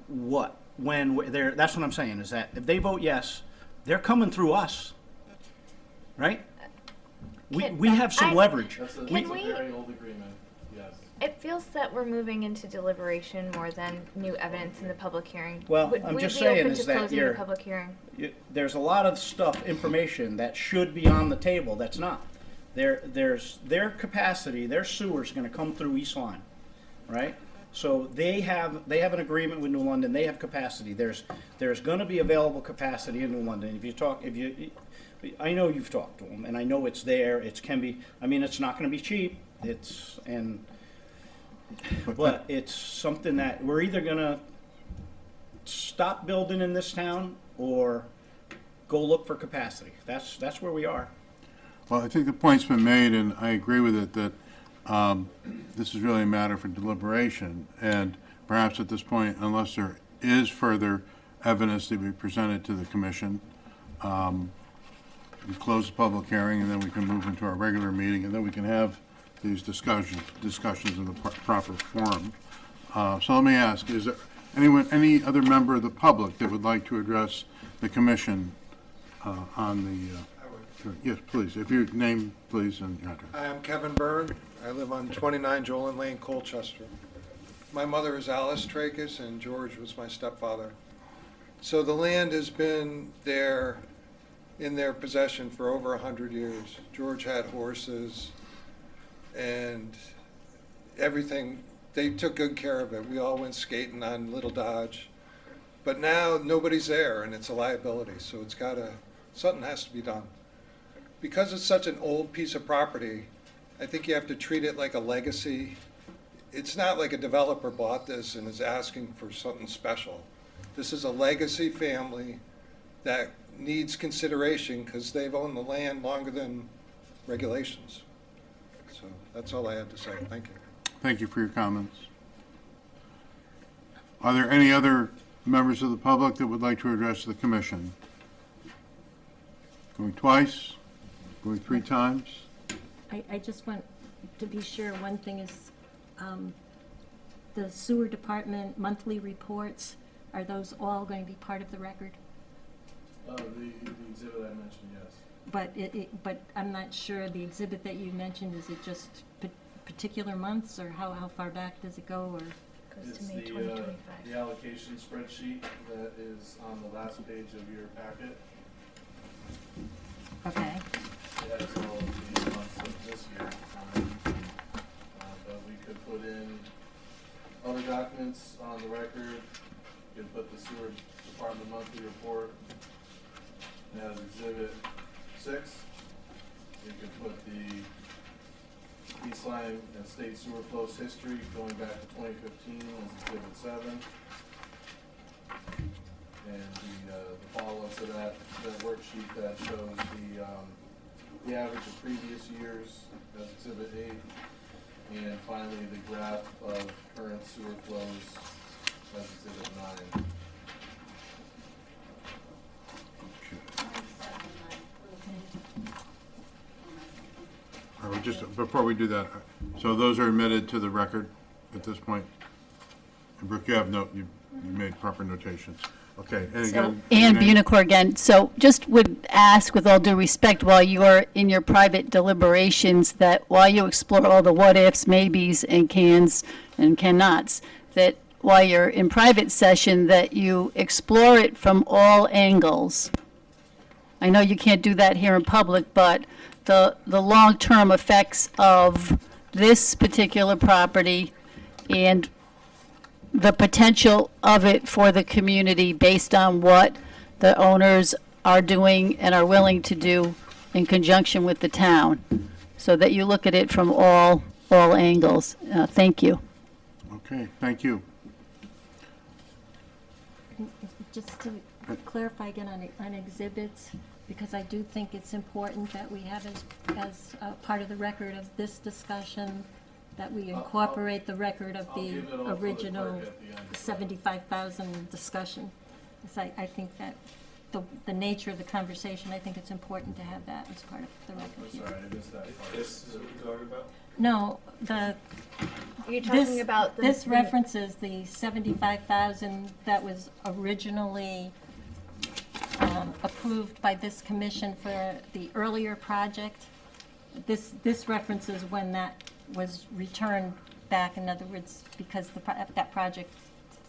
what, when, where. That's what I'm saying, is that if they vote yes, they're coming through us, right? We have some leverage. That's a Can we- very old agreement, yes. It feels that we're moving into deliberation more than new evidence in the public hearing. Well, Would I'm we just be saying open is to that closing you're- the public hearing? There's a lot of stuff, information that should be on the table that's not. There's their capacity, their sewer's gonna come through East Lyme, right? So they have an agreement with New London, they have capacity. There's gonna be available capacity in New London. I know you've talked to them, and I know it's there, it's not gonna be cheap, but it's something that we're either gonna stop building in this town or go look for capacity. That's where we are. Well, I think the point's been made, and I agree with it, that this is really a matter for deliberation, and perhaps at this point, unless there is further evidence to be presented to the commission, we close the public hearing, and then we can move into our regular meeting, and then we can have these discussions in the proper forum. So let me ask, is there any other member of the public that would like to address the commission on the... Yes, please. If your name, please, and your address. I'm Kevin Byrne. I live on 29 Jolin Lane, Colchester. My mother is Alice Tracus, and George was my stepfather. So the land has been there in their possession for over 100 years. George had horses and everything. They took good care of it. We all went skating on Little Dodge. But now nobody's there and it's a liability, so something has to be done. Because it's such an old piece of property, I think you have to treat it like a legacy. It's not like a developer bought this and is asking for something special. This is a legacy family that needs consideration because they've owned the land longer than regulations. So that's all I had to say. Thank you. Thank you for your comments. Are there any other members of the public that would like to address the commission? Going twice? Going 3 times? I just want to be sure, one thing is, the sewer department monthly reports, are those all going to be part of the record? The exhibit I mentioned, yes. But I'm not sure, the exhibit that you mentioned, is it just particular months, or how far back does it go, or? Goes It's to May the 2025. allocation spreadsheet that is on the last page of your packet. Okay, It has all of the months of this year. But we could put in other documents on the record. You could put the sewer department monthly report as exhibit 6. You could put the East Lyme and state sewer flows history going back to 2015 as exhibit 7. And the follow-up to that worksheet that shows the average of previous years as exhibit 8. And finally, the graph of current sewer flows as exhibit 9. All right, just before we do that, so those are admitted to the record at this point? And Brooke, you made proper notations. Okay. And So, again, Ann your name? Bunicor again. So just would ask, with all due respect, while you're in your private deliberations, that while you explore all the what-ifs, maybes, and cans and cannots, that while you're in private session, that you explore it from all angles. I know you can't do that here in public, but the long-term effects of this particular property and the potential of it for the community based on what the owners are doing and are willing to do in conjunction with the town, so that you look at it from all angles. Thank you. Okay, thank you. just to clarify again on exhibits, because I do think it's important that we have as part of the record of this discussion, that we incorporate the record of I'll the give it all to the original clerk at the end. 75,000 discussion. Because I think that the nature of the conversation, I think it's important to have that as part of the record I'm here. sorry, I missed that part. This is what you're talking about? No, You're talking about this references the 75,000 that was originally approved by this commission for the earlier project. This references when that was returned back, in other words, because that project,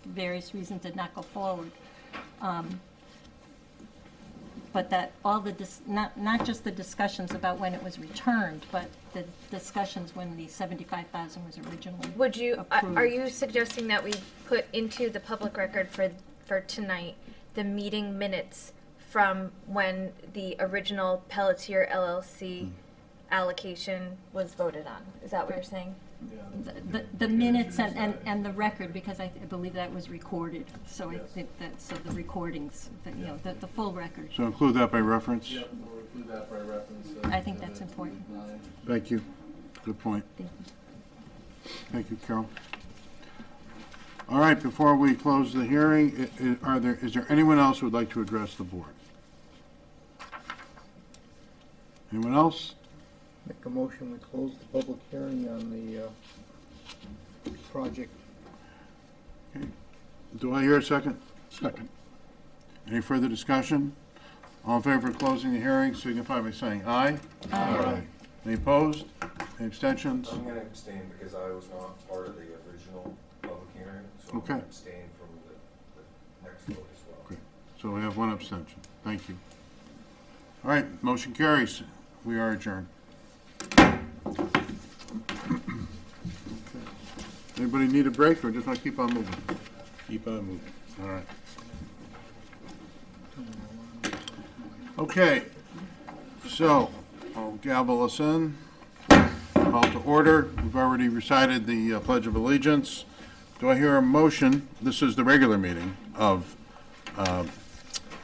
for various reasons, did not go forward. But that all the, not just the discussions about when it was returned, but the discussions when the 75,000 was originally Would you, approved. are you suggesting that we put into the public record for tonight the meeting minutes from when the original Pelletier LLC allocation was voted on? Is that what you're saying? The minutes and the record, because I believe that was recorded, so I think that, so the recordings, the full record. So include that by reference? Yep, we'll include that by reference. I think that's important. 9. Thank you. Good point. Thank you. Thank you, Carol. All right, before we close the hearing, is there anyone else who would like to address the board? Anyone else? Make a motion, we close the public hearing on the project. Okay. Do I hear a second? Second. Any further discussion? All in favor of closing the hearing, signify by saying aye. Aye. Any opposed? Any abstentions? I'm going to abstain because I was not part of the original public hearing, so I'm Okay. going to abstain from the next vote as well. Okay. So we have one abstention. Thank you. All right, motion carries. We are adjourned. Anybody need a break, or just want to keep on moving? Keep on moving. All right. Okay, so I'll gavel us in. Call to order. We've already recited the Pledge of Allegiance. Do I hear a motion? This is the regular meeting of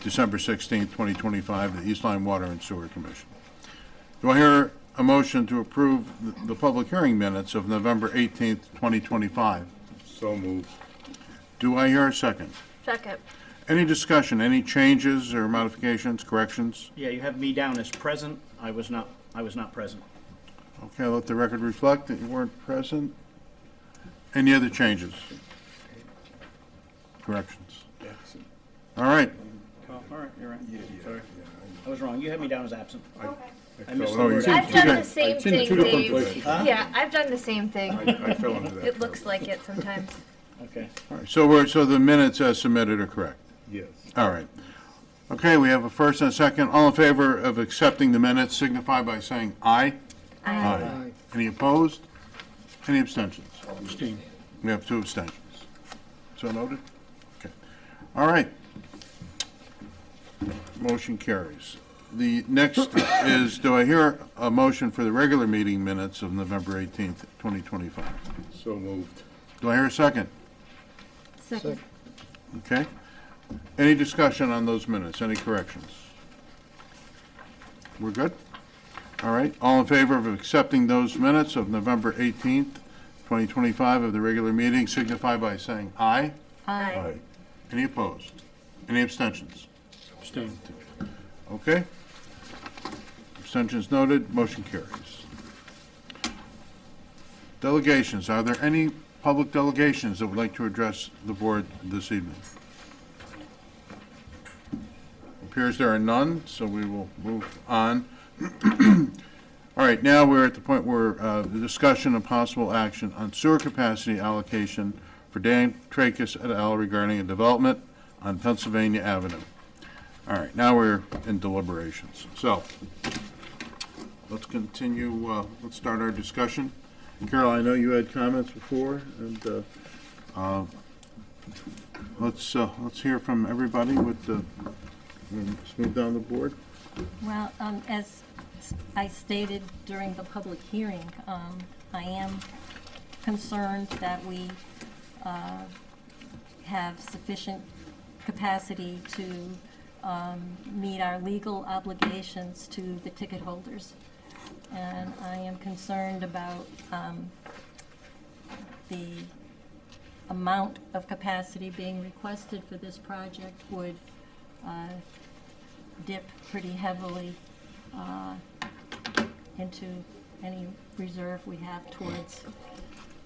December 16th, 2025, the East Lyme Water and Sewer Commission. Do I hear a motion to approve the public hearing minutes of November 18th, 2025? So moved. Do I hear a second? Second. Any discussion, any changes or modifications, corrections? Yeah, you have me down as present. I was not present. Okay, let the record reflect that you weren't present. Any other changes? Corrections? All right. Oh, all right, you're right. Sorry. I was wrong. You had me down as absent. I missed the Oh, you word see- I've done the same I've seen thing, two different Dave. places. Yeah, I've done the same thing. I fell into that. It looks like it sometimes. Okay. All right, so the minutes as submitted are correct? Yes. All right. Okay, we have a first and a second. All in favor of accepting the minutes signify by saying aye. Aye. Any opposed? Any abstentions? We have 2 abstentions. So noted? Okay. All right. Motion carries. The next is, do I hear a motion for the regular meeting minutes of November 18th, 2025? So moved. Do I hear a second? Second. Okay. Any discussion on those minutes? Any corrections? We're good? All right. All in favor of accepting those minutes of November 18th, 2025 of the regular meeting signify by saying aye. Aye. Any opposed? Any abstentions? Abstain. Okay. Abstentions noted. Motion carries. Delegations. Are there any public delegations that would like to address the board this evening? Appears there are none, so we will move on. All right, now we're at the point where the discussion of possible action on sewer capacity allocation for Dan Tracus et al. Regarding a development on Pennsylvania Avenue. All right, now we're in deliberations. So let's continue, let's start our discussion. Carol, I know you had comments before, and let's hear from everybody with the, let's move down the board. Well, as I stated during the public hearing, I am concerned that we have sufficient capacity to meet our legal obligations to the ticket holders. And I am concerned about the amount of capacity being requested for this project would dip pretty heavily into any reserve we have towards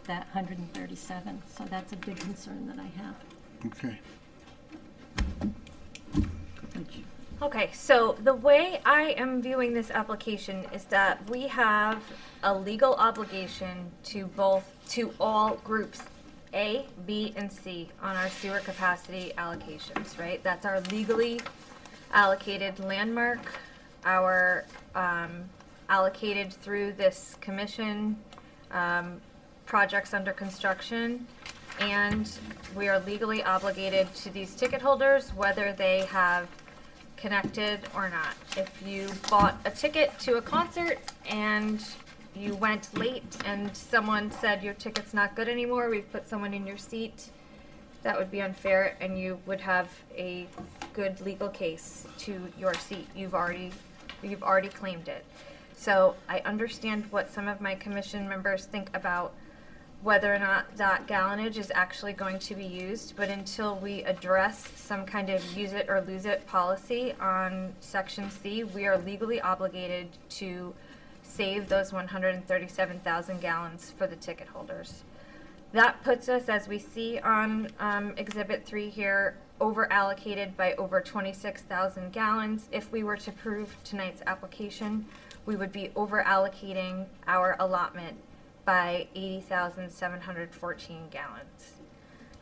that 137. So that's a big concern that I have. Okay. Okay, so the way I am viewing this application is that we have a legal obligation to all groups A, B, and C on our sewer capacity allocations, right? That's our legally allocated landmark, our allocated through this commission, projects under construction, and we are legally obligated to these ticket holders whether they have connected or not. If you bought a ticket to a concert and you went late and someone said your ticket's not good anymore, we've put someone in your seat, that would be unfair and you would have a good legal case to your seat. You've already claimed it. So I understand what some of my commission members think about whether or not that gallonage is actually going to be used, but until we address some kind of use it or lose it policy on Section C, we are legally obligated to save those 137,000 gallons for the ticket holders. That puts us, as we see on Exhibit 3 here, over allocated by over 26,000 gallons. If we were to approve tonight's application, we would be over allocating our allotment by 80,714 gallons.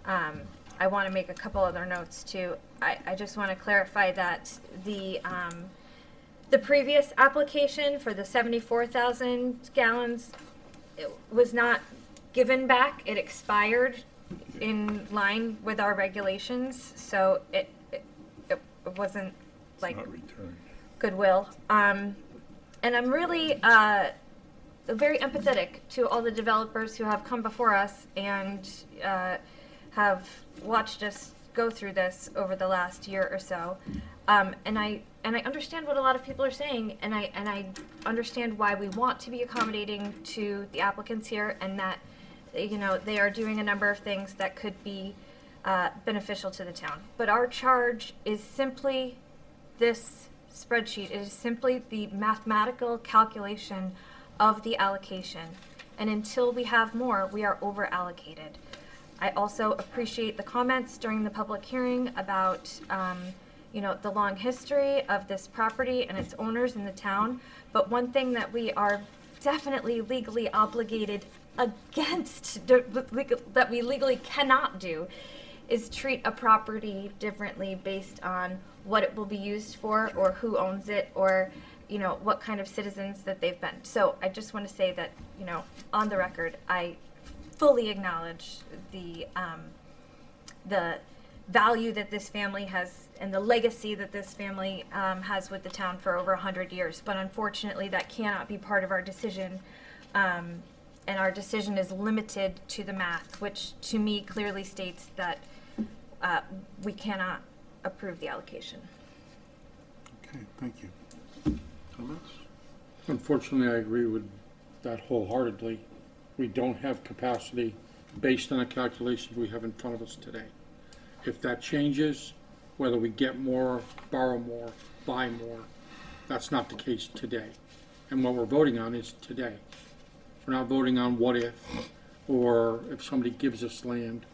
I want to make a couple other notes too. I just want to clarify that the The previous application for the 74,000 gallons, it was not given back. It expired in line with our regulations, so it wasn't like Not returned. goodwill. And I'm really very empathetic to all the developers who have come before us and have watched us go through this over the last year or so. And I understand what a lot of people are saying, and I understand why we want to be accommodating to the applicants here, and that, you know, they are doing a number of things that could be beneficial to the town. But our charge is simply this spreadsheet. It is simply the mathematical calculation of the allocation. And until we have more, we are over allocated. I also appreciate the comments during the public hearing about you know, the long history of this property and its owners in the town. But one thing that we are definitely legally obligated against, that we legally cannot do, is treat a property differently based on what it will be used for, or who owns it, or, you know, what kind of citizens that they've been. So I just want to say that, you know, on the record, I fully acknowledge the value that this family has and the legacy that this family has with the town for over 100 years. But unfortunately, that cannot be part of our decision. And our decision is limited to the math, which to me clearly states that we cannot approve the allocation. Okay, thank you. Comments? Unfortunately, I agree with that wholeheartedly. We don't have capacity based on the calculations we have in front of us today. If that changes, whether we get more, borrow more, buy more, that's not the case today. And what we're voting on is today. We're not voting on what if, or if somebody gives us land,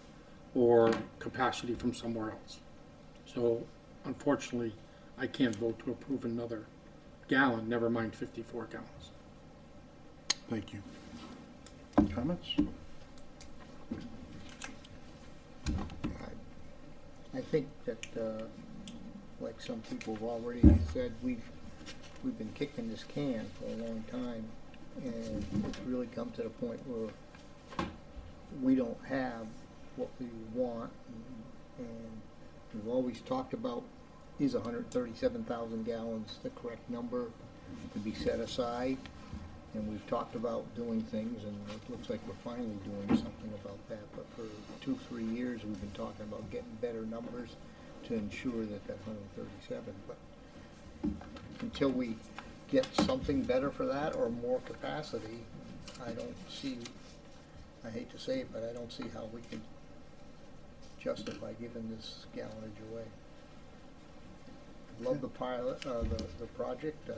or capacity from somewhere else. So unfortunately, I can't vote to approve another gallon, never mind 54 gallons. Thank you. Comments? I think that, like some people have already said, we've been kicking this can for a long time, and it's really come to the point where we don't have what we want, and we've always talked about, is 137,000 gallons the correct number to be set aside? And we've talked about doing things, and it looks like we're finally doing something about that. But for 2-3 years, we've been talking about getting better numbers to ensure that 137. But until we get something better for that, or more capacity, I don't see, I hate to say it, but I don't see how we can justify giving this gallonage away. I love the pilot, the project.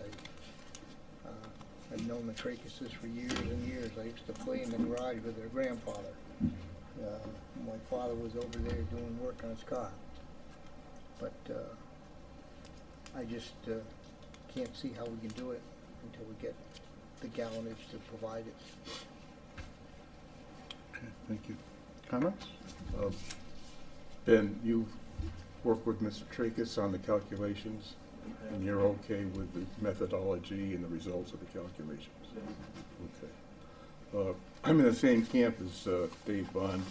I've known the Tracuses for years and years. I used to play in the garage with their grandfather. My father was over there doing work on his car. But I just can't see how we can do it until we get the gallonage to provide it. Okay, thank you. Comments? Ben, you've worked with Mr. Tracus on the calculations, and you're okay with the methodology and the results of the calculations? Okay. I'm in the same camp as Dave Bond.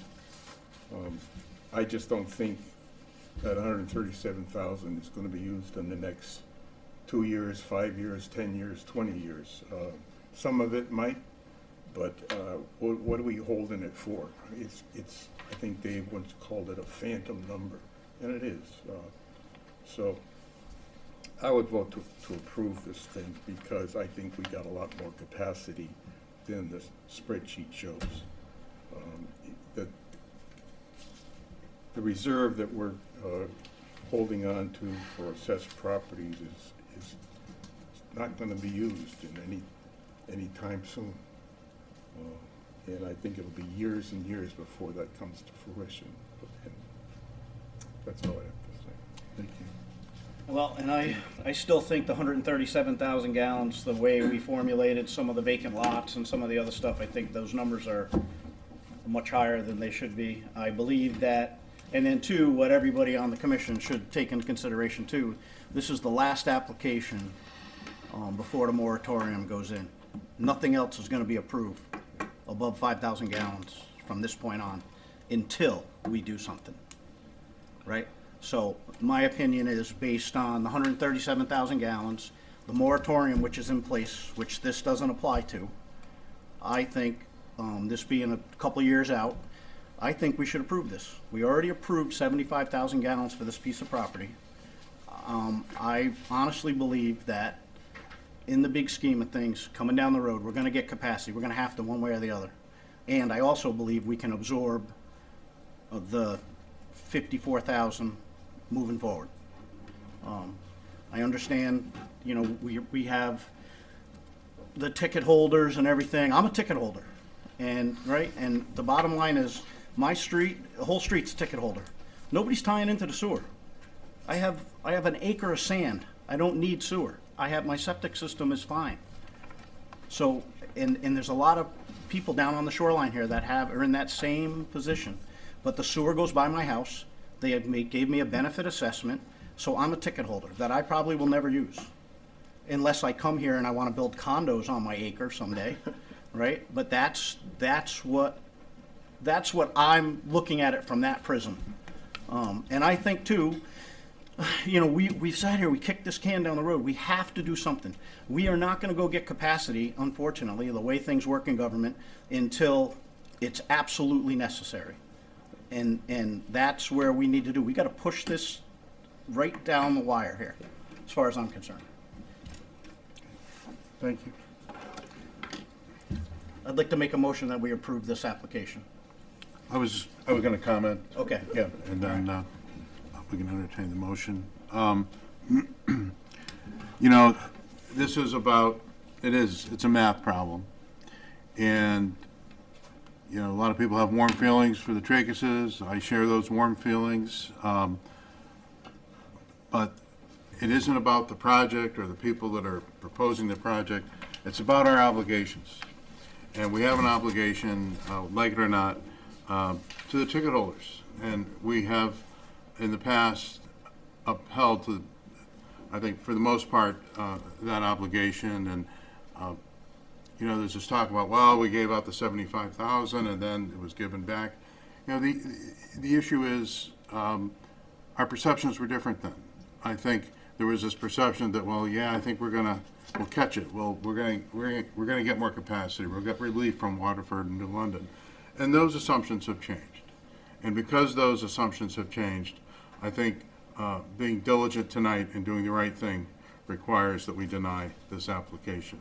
I just don't think that 137,000 is going to be used in the next 2 years, 5 years, 10 years, 20 years. Some of it might, but what are we holding it for? It's. I think Dave once called it a phantom number, and it is. So I would vote to approve this thing, because I think we got a lot more capacity than the spreadsheet shows. The reserve that we're holding on to for assessed properties is not going to be used in any time soon. And I think it'll be years and years before that comes to fruition. And that's all I have to say. Thank you. Well, and I still think the 137,000 gallons, the way we formulated some of the vacant lots and some of the other stuff, I think those numbers are much higher than they should be. I believe that, and then two, what everybody on the commission should take into consideration too, this is the last application before the moratorium goes in. Nothing else is gonna be approved above 5,000 gallons from this point on until we do something, right? So my opinion is based on the 137,000 gallons, the moratorium which is in place, which this doesn't apply to. I think, this being a couple years out, I think we should approve this. We already approved 75,000 gallons for this piece of property. I honestly believe that in the big scheme of things, coming down the road, we're gonna get capacity. We're gonna have to one way or the other. And I also believe we can absorb the 54,000 moving forward. I understand, you know, we have the ticket holders and everything. I'm a ticket holder. And, right, and the bottom line is, my street, the whole street's a ticket holder. Nobody's tying into the sewer. I have an acre of sand. I don't need sewer. My septic system is fine. So, and there's a lot of people down on the shoreline here that are in that same position. But the sewer goes by my house. They gave me a benefit assessment, so I'm a ticket holder that I probably will never use. Unless I come here and I want to build condos on my acre someday, right? But that's what I'm looking at it from that prism. And I think too, you know, we've sat here, we kicked this can down the road. We have to do something. We are not going to go get capacity, unfortunately, the way things work in government, until it's absolutely necessary. And that's where we need to do. We got to push this right down the wire here, as far as I'm concerned. Thank you. I'd like to make a motion that we approve this application. I was going to comment. Okay. Yeah, and then we can entertain the motion. You know, this is about, it's a math problem. And, you know, a lot of people have warm feelings for the Tracuses. I share those warm feelings. But it isn't about the project or the people that are proposing the project. It's about our obligations. And we have an obligation, like it or not, to the ticket holders. And we have, in the past, upheld to, I think, for the most part, that obligation. And, you know, there's this talk about, well, we gave out the 75,000 and then it was given back. You know, the issue is, our perceptions were different then. I think there was this perception that, well, yeah, I think we'll catch it. Well, we're gonna get more capacity. We'll get relief from Waterford and New London. And those assumptions have changed. And because those assumptions have changed, I think being diligent tonight and doing the right thing requires that we deny this application.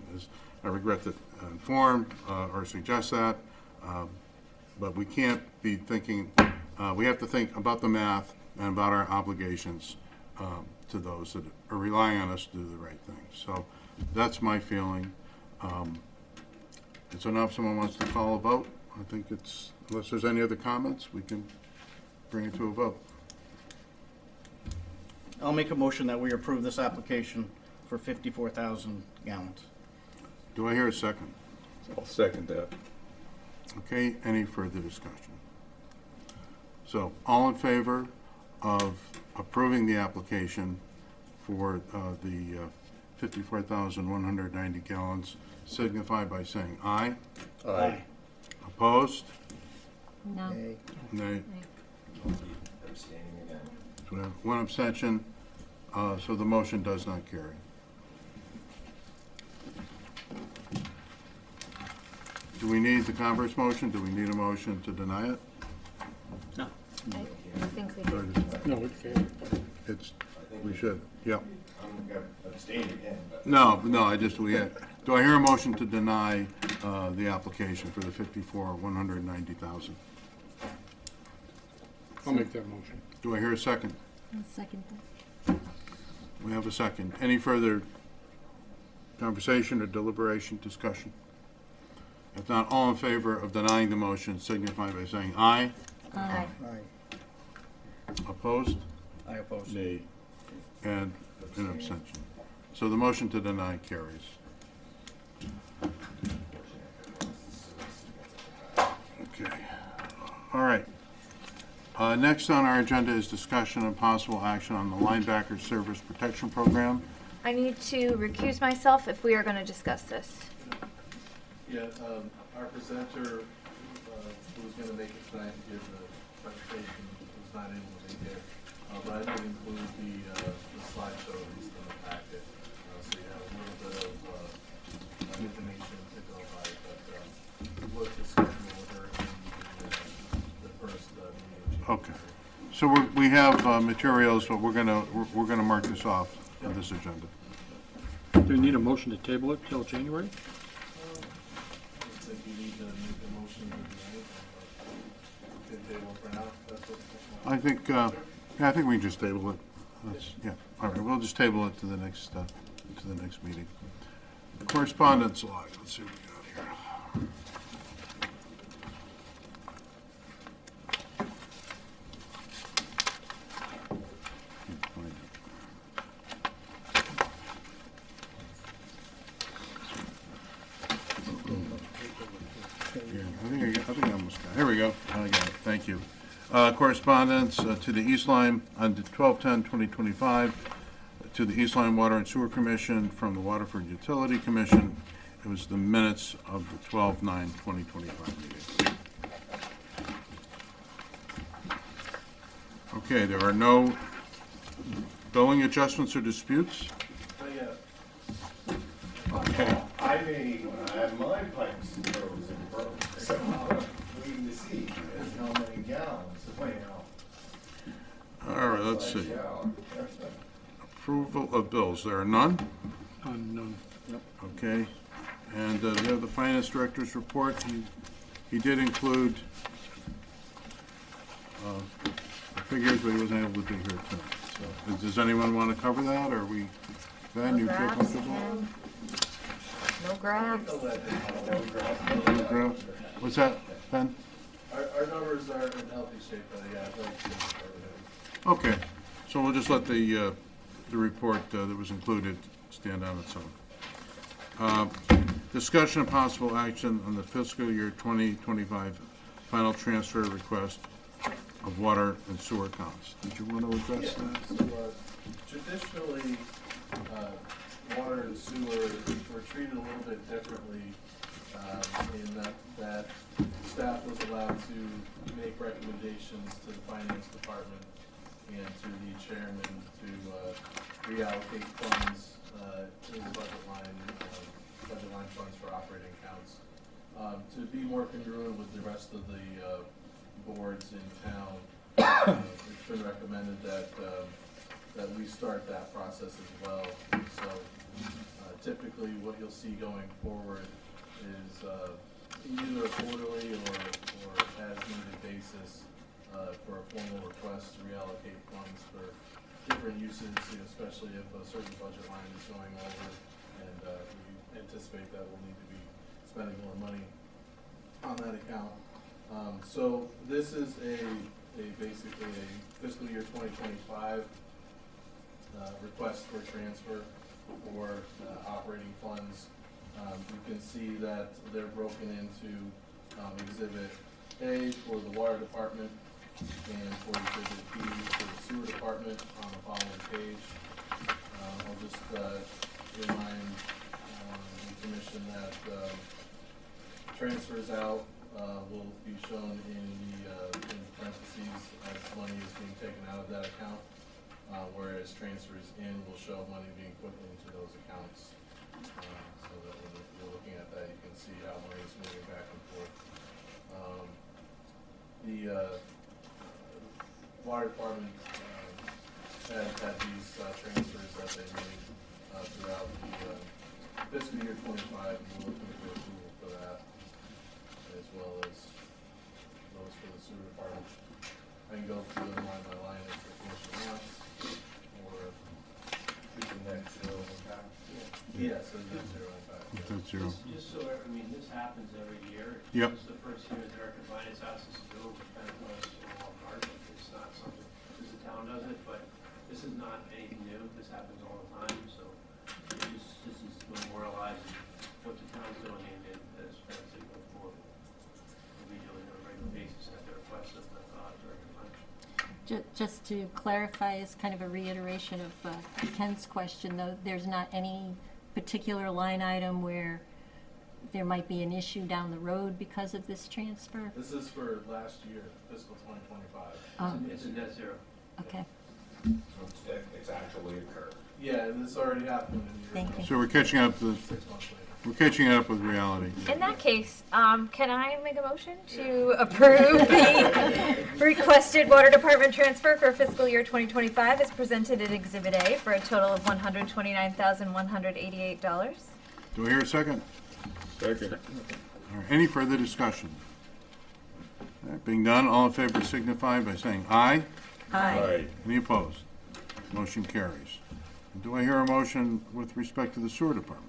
I regret to inform or suggest that, but we can't be thinking, we have to think about the math and about our obligations to those that are relying on us to do the right thing. So that's my feeling. So now if someone wants to call a vote, I think it's, unless there's any other comments, we can bring it to a vote. I'll make a motion that we approve this application for 54,000 gallons. Do I hear a second? I'll second that. Okay, any further discussion? So, all in favor of approving the application for the 54,190 gallons, signify by saying aye. Aye. Opposed? No. Nay. Nay. Abstaining again. So we have one abstention, so the motion does not carry. Do we need the converse motion? Do we need a motion to deny it? No. I think we do. No, it can't. We should, yep. I'm gonna abstain again, but. No, do I hear a motion to deny the application for the 190,000? I'll make that motion. Do I hear a second? I'll second that. We have a second. Any further conversation or deliberation, discussion? If not, all in favor of denying the motion signify by saying aye. Aye. Aye. Opposed? I oppose. Nay. And an abstention. So the motion to deny carries. Okay. All right. Next on our agenda is discussion and possible action on the Linebacker Service Protection Program. I need to recuse myself if we are going to discuss this. Yeah, our presenter, who was gonna make it tonight and give the presentation, was not able to make it. But I did include the slideshow, at least in the packet, so you have a little bit of information to go by, but we looked to schedule her in the first meeting. Okay. So we have materials, but we're gonna mark this off on this agenda. Do you need a motion to table it till January? I don't think you need to make a motion to do anything, but can table for now, that's what. I think, yeah, I think we can just table it. Yeah, all right, we'll just table it to the next meeting. Correspondence log, let's see what we got here. Can't find it. Yeah, I think I almost got it. Here we go. I got it. Thank you. Correspondence to the East Lyme on 12/10/2025, to the East Lyme Water and Sewer Commission from the Waterford Utility Commission. It was the minutes of the 12/9/2025 meeting. Okay, there are no billing adjustments or disputes? Not yet. Okay. I may have my pipes froze and broke, so I'm waiting to see how many gallons, All right, let's see. shower. Approval of bills. There are none? None. Okay, and we have the finance director's report. He did include the figures, but he wasn't able to be here tonight. So, does anyone want to cover that, or we, Ben, you feel comfortable? No graphs. No graphs? What's that, Ben? Our numbers are in healthy shape, but yeah, I'd like to cover it. Okay, so we'll just let the report that was included stand on its own. Discussion of possible action on the fiscal year 2025 final transfer request of water and sewer accounts. Did you want to address that? So, traditionally, water and sewer were treated a little bit differently, in that staff was allowed to make recommendations to the finance department and to the chairman to reallocate funds in the budget line funds for operating accounts. To be more congruent with the rest of the boards in town, it's been recommended that we start that process as well. So typically what you'll see going forward is either a quarterly or as needed basis for a formal request to reallocate funds for different uses, especially if a certain budget line is going over and we anticipate that we'll need to be spending more money on that account. So this is basically a fiscal year 2025 request for transfer for operating funds. You can see that they're broken into Exhibit A for the water department and for Exhibit B for the sewer department on the following page. I'll just remind the commission that transfers out will be shown in the parentheses as money is being taken out of that account, whereas transfers in will show money being put into those accounts. So that when you're looking at that, you can see how money is moving back and forth. The water department had these transfers that they made throughout the fiscal year 25, and we're looking for approval for that, as well as those for the sewer department. I can go through them line by line if the commission wants, or We can net zero impact. yes, so net zero impact. That's zero. Just so, I mean, this happens every year. Yep. This is the first year the Director of Finance asks us to do it, which kind of goes off guard. It's not something, because the town does it, but this is not anything new. This happens all the time, so this is memorializing what the town's doing and as Francis going forward. We'll be doing it on a regular basis at the request of the Director of Finance. Just to clarify, as kind of a reiteration of Ken's question, though, there's not any particular line item where there might be an issue down the road because of this transfer? This is for last year, fiscal 2025. It's a net zero. Okay, So it's actually occurred. Yeah, and this already happened in your. thank you. So we're catching up to, 6 months later. we're catching up with reality. In that case, can I make a motion to approve the requested water department transfer for fiscal year 2025 as presented in Exhibit A for a total of $129,188? Do I hear a second? Second. All right, any further discussion? All right, being done, all in favor signify by saying aye. Aye. Any opposed? Motion carries. Do I hear a motion with respect to the sewer department?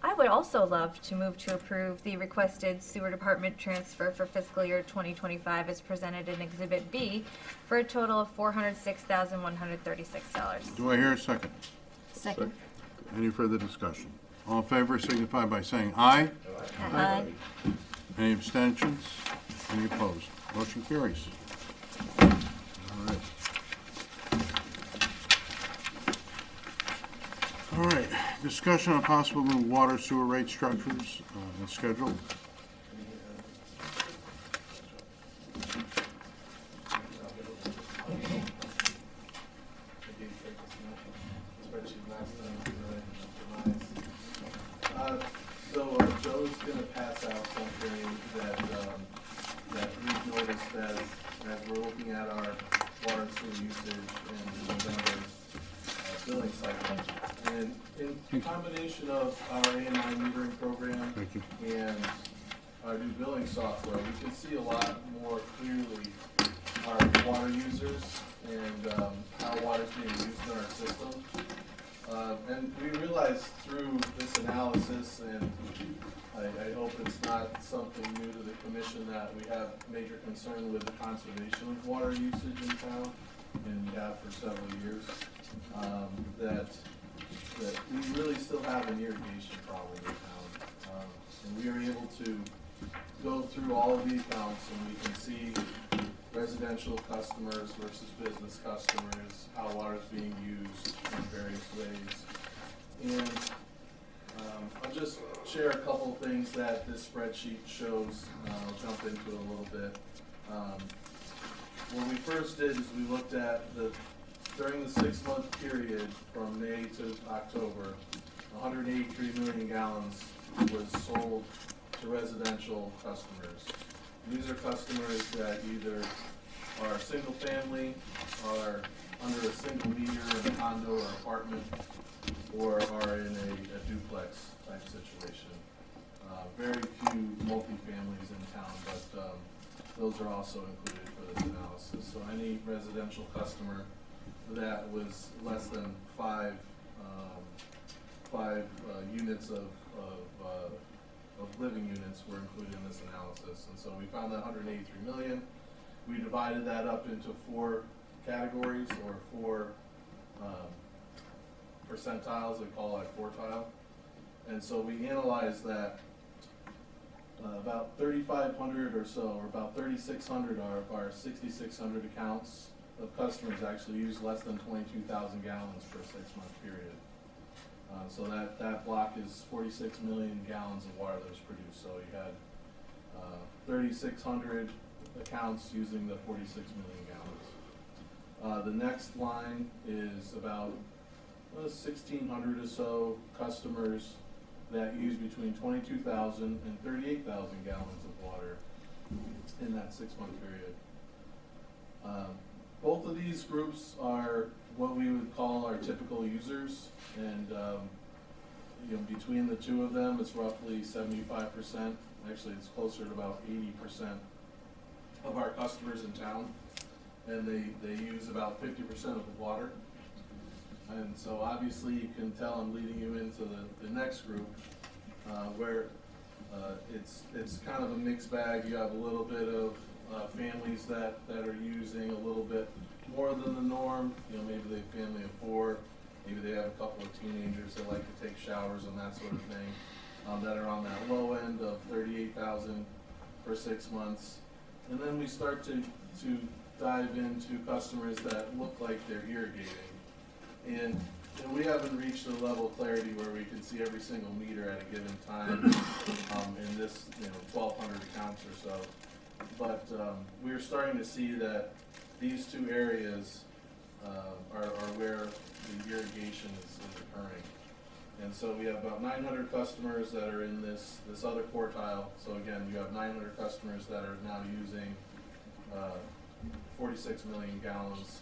I would also love to move to approve the requested sewer department transfer for fiscal year 2025 as presented in Exhibit B for a total of $406,136. Do I hear a second? Second. Any further discussion? All in favor signify by saying aye. Aye. Any abstentions? Any opposed? Motion carries. All right. All right, discussion on possible new water sewer rate structures and schedule. Joe's gonna pass out something that we've noticed as we're looking at our water and sewer usage in November's billing cycle. And in combination of our AMI metering program Thank you. and our new billing software, we can see a lot more clearly our water users and how water is being used in our system. And we realized through this analysis, and I hope it's not something new to the commission, that we have major concern with the conservation of water usage in town, and we have for several years. That we really still have an irrigation problem in town. And we are able to go through all of the accounts and we can see residential customers versus business customers, how water is being used in various ways. And I'll just share a couple things that this spreadsheet shows. I'll jump into it a little bit. What we first did is we looked at during the 6-month period from May to October, 183 million gallons was sold to residential customers. These are customers that either are single family, are under a single meter in a condo or apartment, or are in a duplex type situation. Very few multi-families in town, but those are also included for this analysis. So any residential customer that was less than five units of living units were included in this analysis. And so we found that 183 million. We divided that up into 4 categories, or 4 percentiles, we call it quartile. And so we analyzed that about 3,500 or so, or about 3,600 of our 6,600 accounts of customers actually use less than 22,000 gallons per 6-month period. So that block is 46 million gallons of water that was produced. So you had 3,600 accounts using the 46 million gallons. The next line is about 1,600 or so customers that use between 22,000 and 38,000 gallons of water in that 6-month period. Both of these groups are what we would call our typical users, and between the two of them, it's roughly 75%. Actually, it's closer to about 80% of our customers in town, and they use about 50% of the water. And so obviously you can tell I'm leading you into the next group, where it's kind of a mixed bag. You have a little bit of families that are using a little bit more than the norm. Maybe they have a family of 4, maybe they have a couple of teenagers that like to take showers and that sort of thing, that are on that low end of 38,000 for 6 months. And then we start to dive into customers that look like they're irrigating. And we haven't reached a level of clarity where we can see every single meter at a given time in this 1,200 accounts or so. But we're starting to see that these two areas are where the irrigation is occurring. And so we have about 900 customers that are in this other quartile. So again, you have 900 customers that are now using 46 million gallons.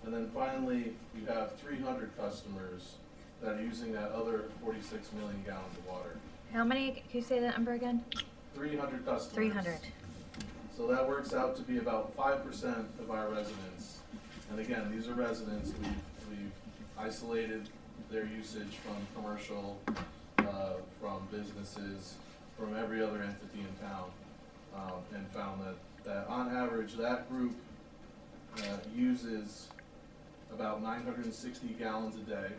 And then finally, you have 300 customers that are using that other 46 million gallons of water. How many, can you say that number again? 300 customers. 300. So that works out to be about 5% of our residents. And again, these are residents. We've isolated their usage from commercial, from businesses, from every other entity in town, and found that on average, that group uses about 960 gallons a day,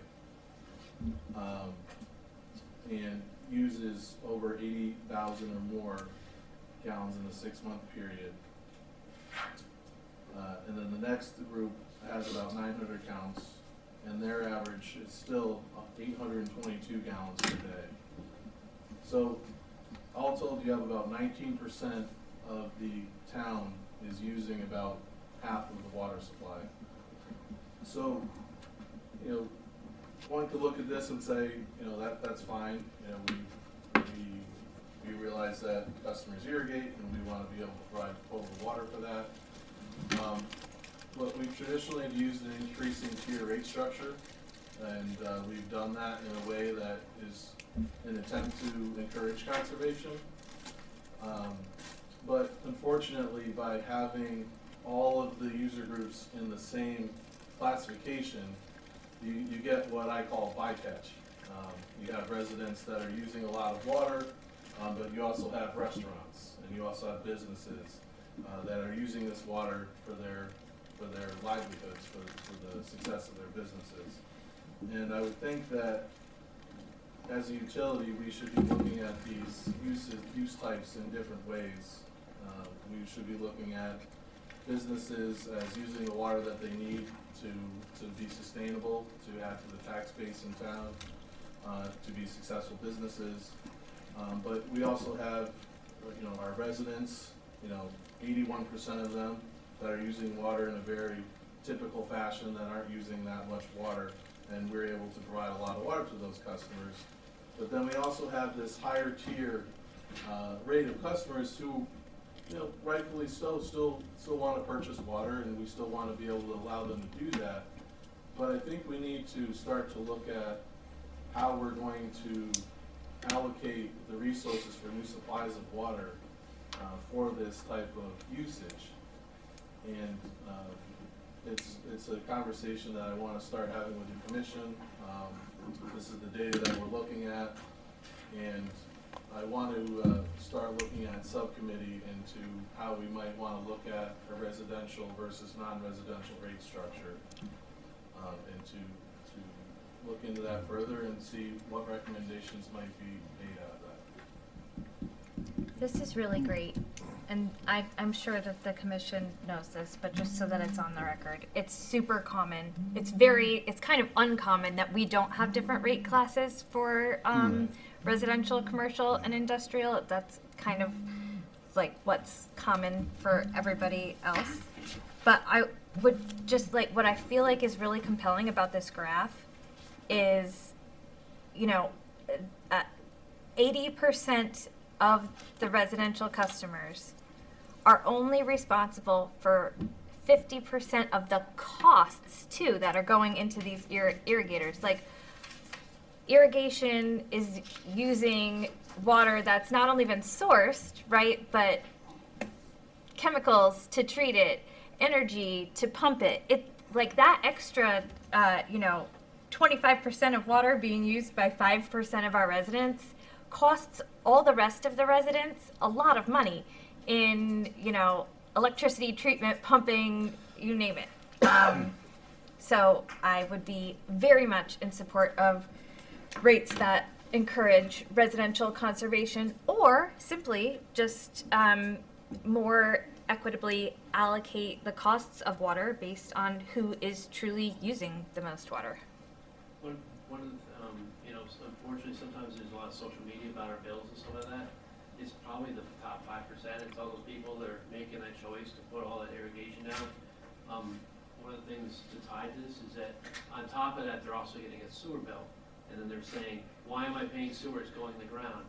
and uses over 80,000 or more gallons in a 6-month period. And then the next group has about 900 accounts, and their average is still 822 gallons per day. So all told, you have about 19% of the town is using about half of the water supply. So, one could look at this and say, that's fine. We realize that customers irrigate, and we want to be able to provide potable water for that. But we've traditionally used an increasing tier rate structure, and we've done that in a way that is an attempt to encourage conservation. But unfortunately, by having all of the user groups in the same classification, you get what I call bycatch. You have residents that are using a lot of water, but you also have restaurants, and you also have businesses that are using this water for their livelihoods, for the success of their businesses. And I would think that as a utility, we should be looking at these use types in different ways. We should be looking at businesses as using the water that they need to be sustainable, to add to the tax base in town, to be successful businesses. But we also have, our residents, 81% of them that are using water in a very typical fashion, that aren't using that much water, and we're able to provide a lot of water to those customers. But then we also have this higher tier rate of customers who, rightfully so, still want to purchase water, and we still want to be able to allow them to do that. But I think we need to start to look at how we're going to allocate the resources for new supplies of water for this type of usage. And it's a conversation that I want to start having with the commission. This is the data that we're looking at, and I want to start looking at subcommittee into how we might want to look at a residential versus non-residential rate structure, and to look into that further and see what recommendations might be made out of that. This is really great, and I'm sure that the commission knows this, but just so that it's on the record, it's super common. It's kind of uncommon that we don't have different rate classes for residential, commercial, and industrial. That's kind of like what's common for everybody else. But I would just what I feel like is really compelling about this graph is, 80% of the residential customers are only responsible for 50% of the costs too that are going into these irrigators. Like, irrigation is using water that's not only been sourced, right, but chemicals to treat it, energy to pump it. Like that extra, 25% of water being used by 5% of our residents costs all the rest of the residents a lot of money in, electricity, treatment, pumping, you name it. So I would be very much in support of rates that encourage residential conservation, or simply just more equitably allocate the costs of water based on who is truly using the most water. One of the, unfortunately, sometimes there's a lot of social media about our bills and stuff like that. It's probably the top 5%. It's all those people that are making that choice to put all that irrigation down. One of the things to tie to this is that on top of that, they're also getting a sewer bill. And then they're saying, why am I paying sewer? It's going in the ground.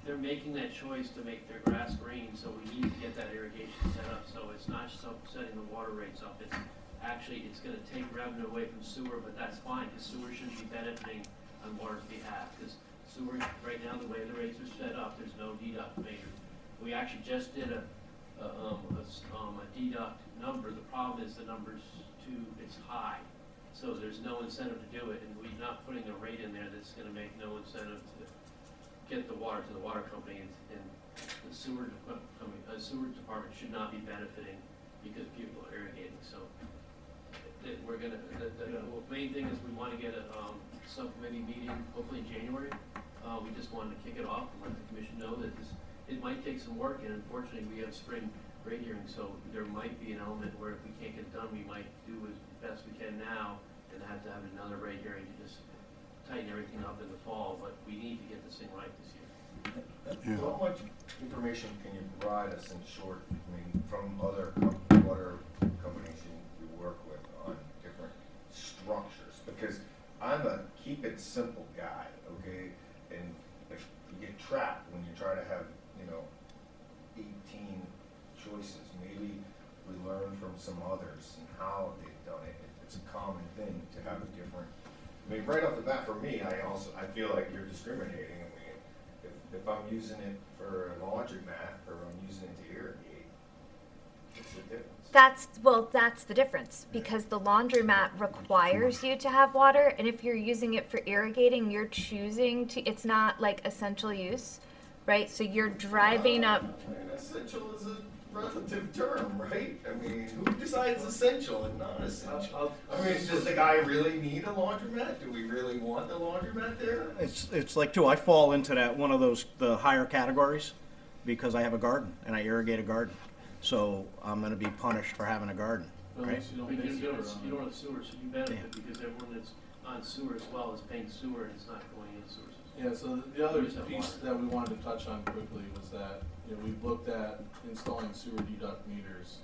They're making that choice to make their grass green, so we need to get that irrigation set up. So it's not just setting the water rates up. It's actually, it's gonna take revenue away from sewer, but that's fine, because sewer shouldn't be benefiting on water's behalf. Because sewer, right now, the way the rates are set up, there's no deduct measure. We actually just did a deduct number. The problem is the number's it's high. So there's no incentive to do it, and we're not putting a rate in there that's gonna make no incentive to get the water to the water company, and the sewer department should not be benefiting because people are irrigating. So we're gonna, the main thing is we wanna get a subcommittee meeting, hopefully in January. We just wanted to kick it off and let the commission know that it might take some work, and unfortunately we have spring rate hearings, so there might be an element where if we can't get it done, we might do as best we can now and have to have another rate hearing to just tighten everything up in the fall, but we need to get this thing right this year. Yeah. How much information can you provide us in short, I mean, from other water companies you work with on different structures? Because I'm a keep it simple guy, okay? And if you get trapped when you try to have, 18 choices, maybe we learn from some others and how they've done it. It's a common thing to have a different, I mean, right off the bat for me, I feel like you're discriminating. I mean, if I'm using it for a laundromat or I'm using it to irrigate, what's the difference? That's the difference, because the laundromat requires you to have water, and if you're using it for irrigating, you're choosing to, it's not like essential use, right? So you're driving up. And essential is a relative term, right? I mean, who decides essential and non-essential? I mean, does the guy really need a laundromat? Do we really want the laundromat there? It's like, too, I fall into the higher categories because I have a garden and I irrigate a garden. So I'm gonna be punished for having a garden, right? You don't have sewer, so you benefit because everyone that's on sewer as well is paying sewer and it's not going into sewer system. Yeah, so the other piece that we wanted to touch on quickly was that, we've looked at installing sewer deduct meters,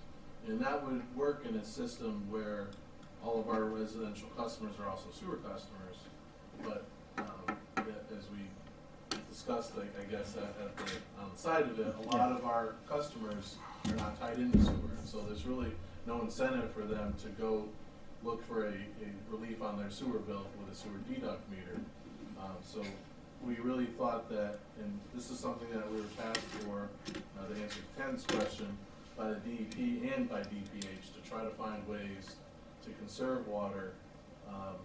and that would work in a system where all of our residential customers are also sewer customers, but as we discussed, I guess, on the side of it, a lot of our customers are not tied into sewer, and so there's really no incentive for them to go look for a relief on their sewer bill with a sewer deduct meter. So we really thought that, and this is something that we were tasked for, to answer Ken's question, by the DEP and by DPH to try to find ways to conserve water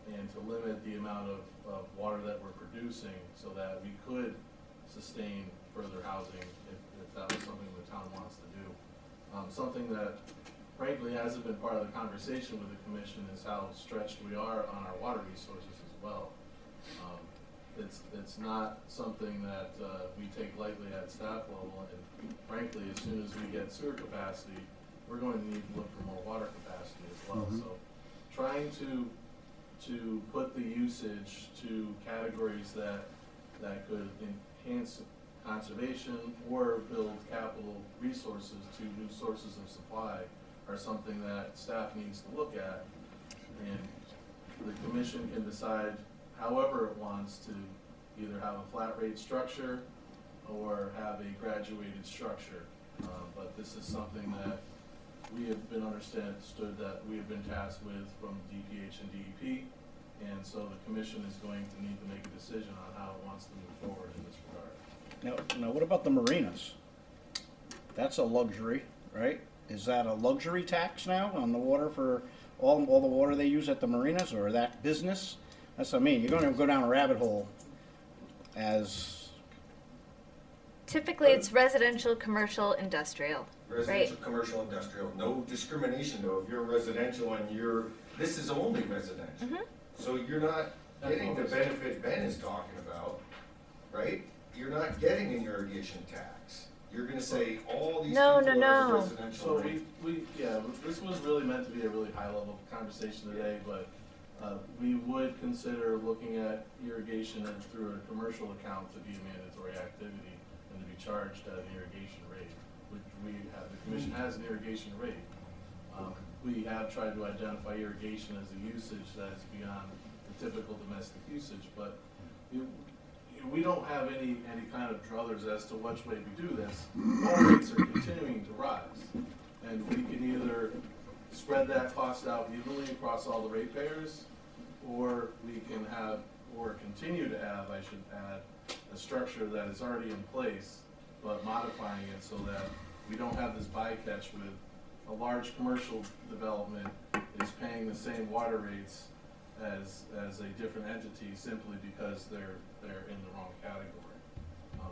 and to limit the amount of water that we're producing so that we could sustain further housing if that was something the town wants to do. Something that frankly hasn't been part of the conversation with the commission is how stretched we are on our water resources as well. It's not something that we take lightly at staff level, and frankly, as soon as we get sewer capacity, we're going to need to look for more water capacity as well. So trying to put the usage to categories that could enhance conservation or build capital resources to new sources of supply are something that staff needs to look at, and the commission can decide however it wants to either have a flat rate structure or have a graduated structure. But this is something that we have been understood that we have been tasked with from DPH and DEP, and so the commission is going to need to make a decision on how it wants to move forward in this regard. Now what about the marinas? That's a luxury, right? Is that a luxury tax now on the water for all the water they use at the marinas, or that business? That's what I mean. You're going to go down a rabbit hole as... Typically, it's residential, commercial, industrial, Residential, right? commercial, industrial, no discrimination though. If you're residential and this is only residential. So you're not getting the benefit Ben is talking about, right? You're not getting an irrigation tax. you're gonna say all these No, people no, are no. residential So rate. yeah, this was really meant to be a really high-level conversation today, but we would consider looking at irrigation and through a commercial account to be a mandatory activity and to be charged at an irrigation rate, which the commission has an irrigation rate. We have tried to identify irrigation as a usage that is beyond the typical domestic usage, but we don't have any kind of druthers as to which way we do this. All rates are continuing to rise, and we can either spread that cost out evenly across all the ratepayers, or we can have, or continue to have, I should add, a structure that is already in place, but modifying it so that we don't have this bycatch with a large commercial development is paying the same water rates as a different entity simply because they're in the wrong category.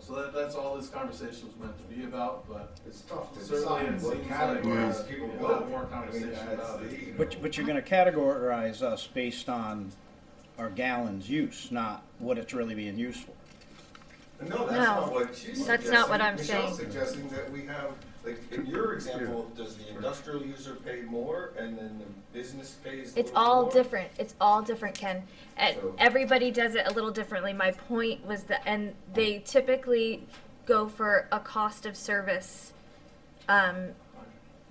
So that's all this conversation was meant to be about, but It's tough to certainly decide it what seems categories like people a go lot for. more I mean, conversation about it. But you're gonna categorize us based on our gallons use, not what it's really being used for. No, that's No, not what she's suggesting. that's not what I'm Michelle's saying. suggesting that we have, like, in your example, does the industrial user pay more and then the business pays a It's little all more? different. It's all different, Ken. And So- everybody does it a little differently. My point was that, and they typically go for a cost of service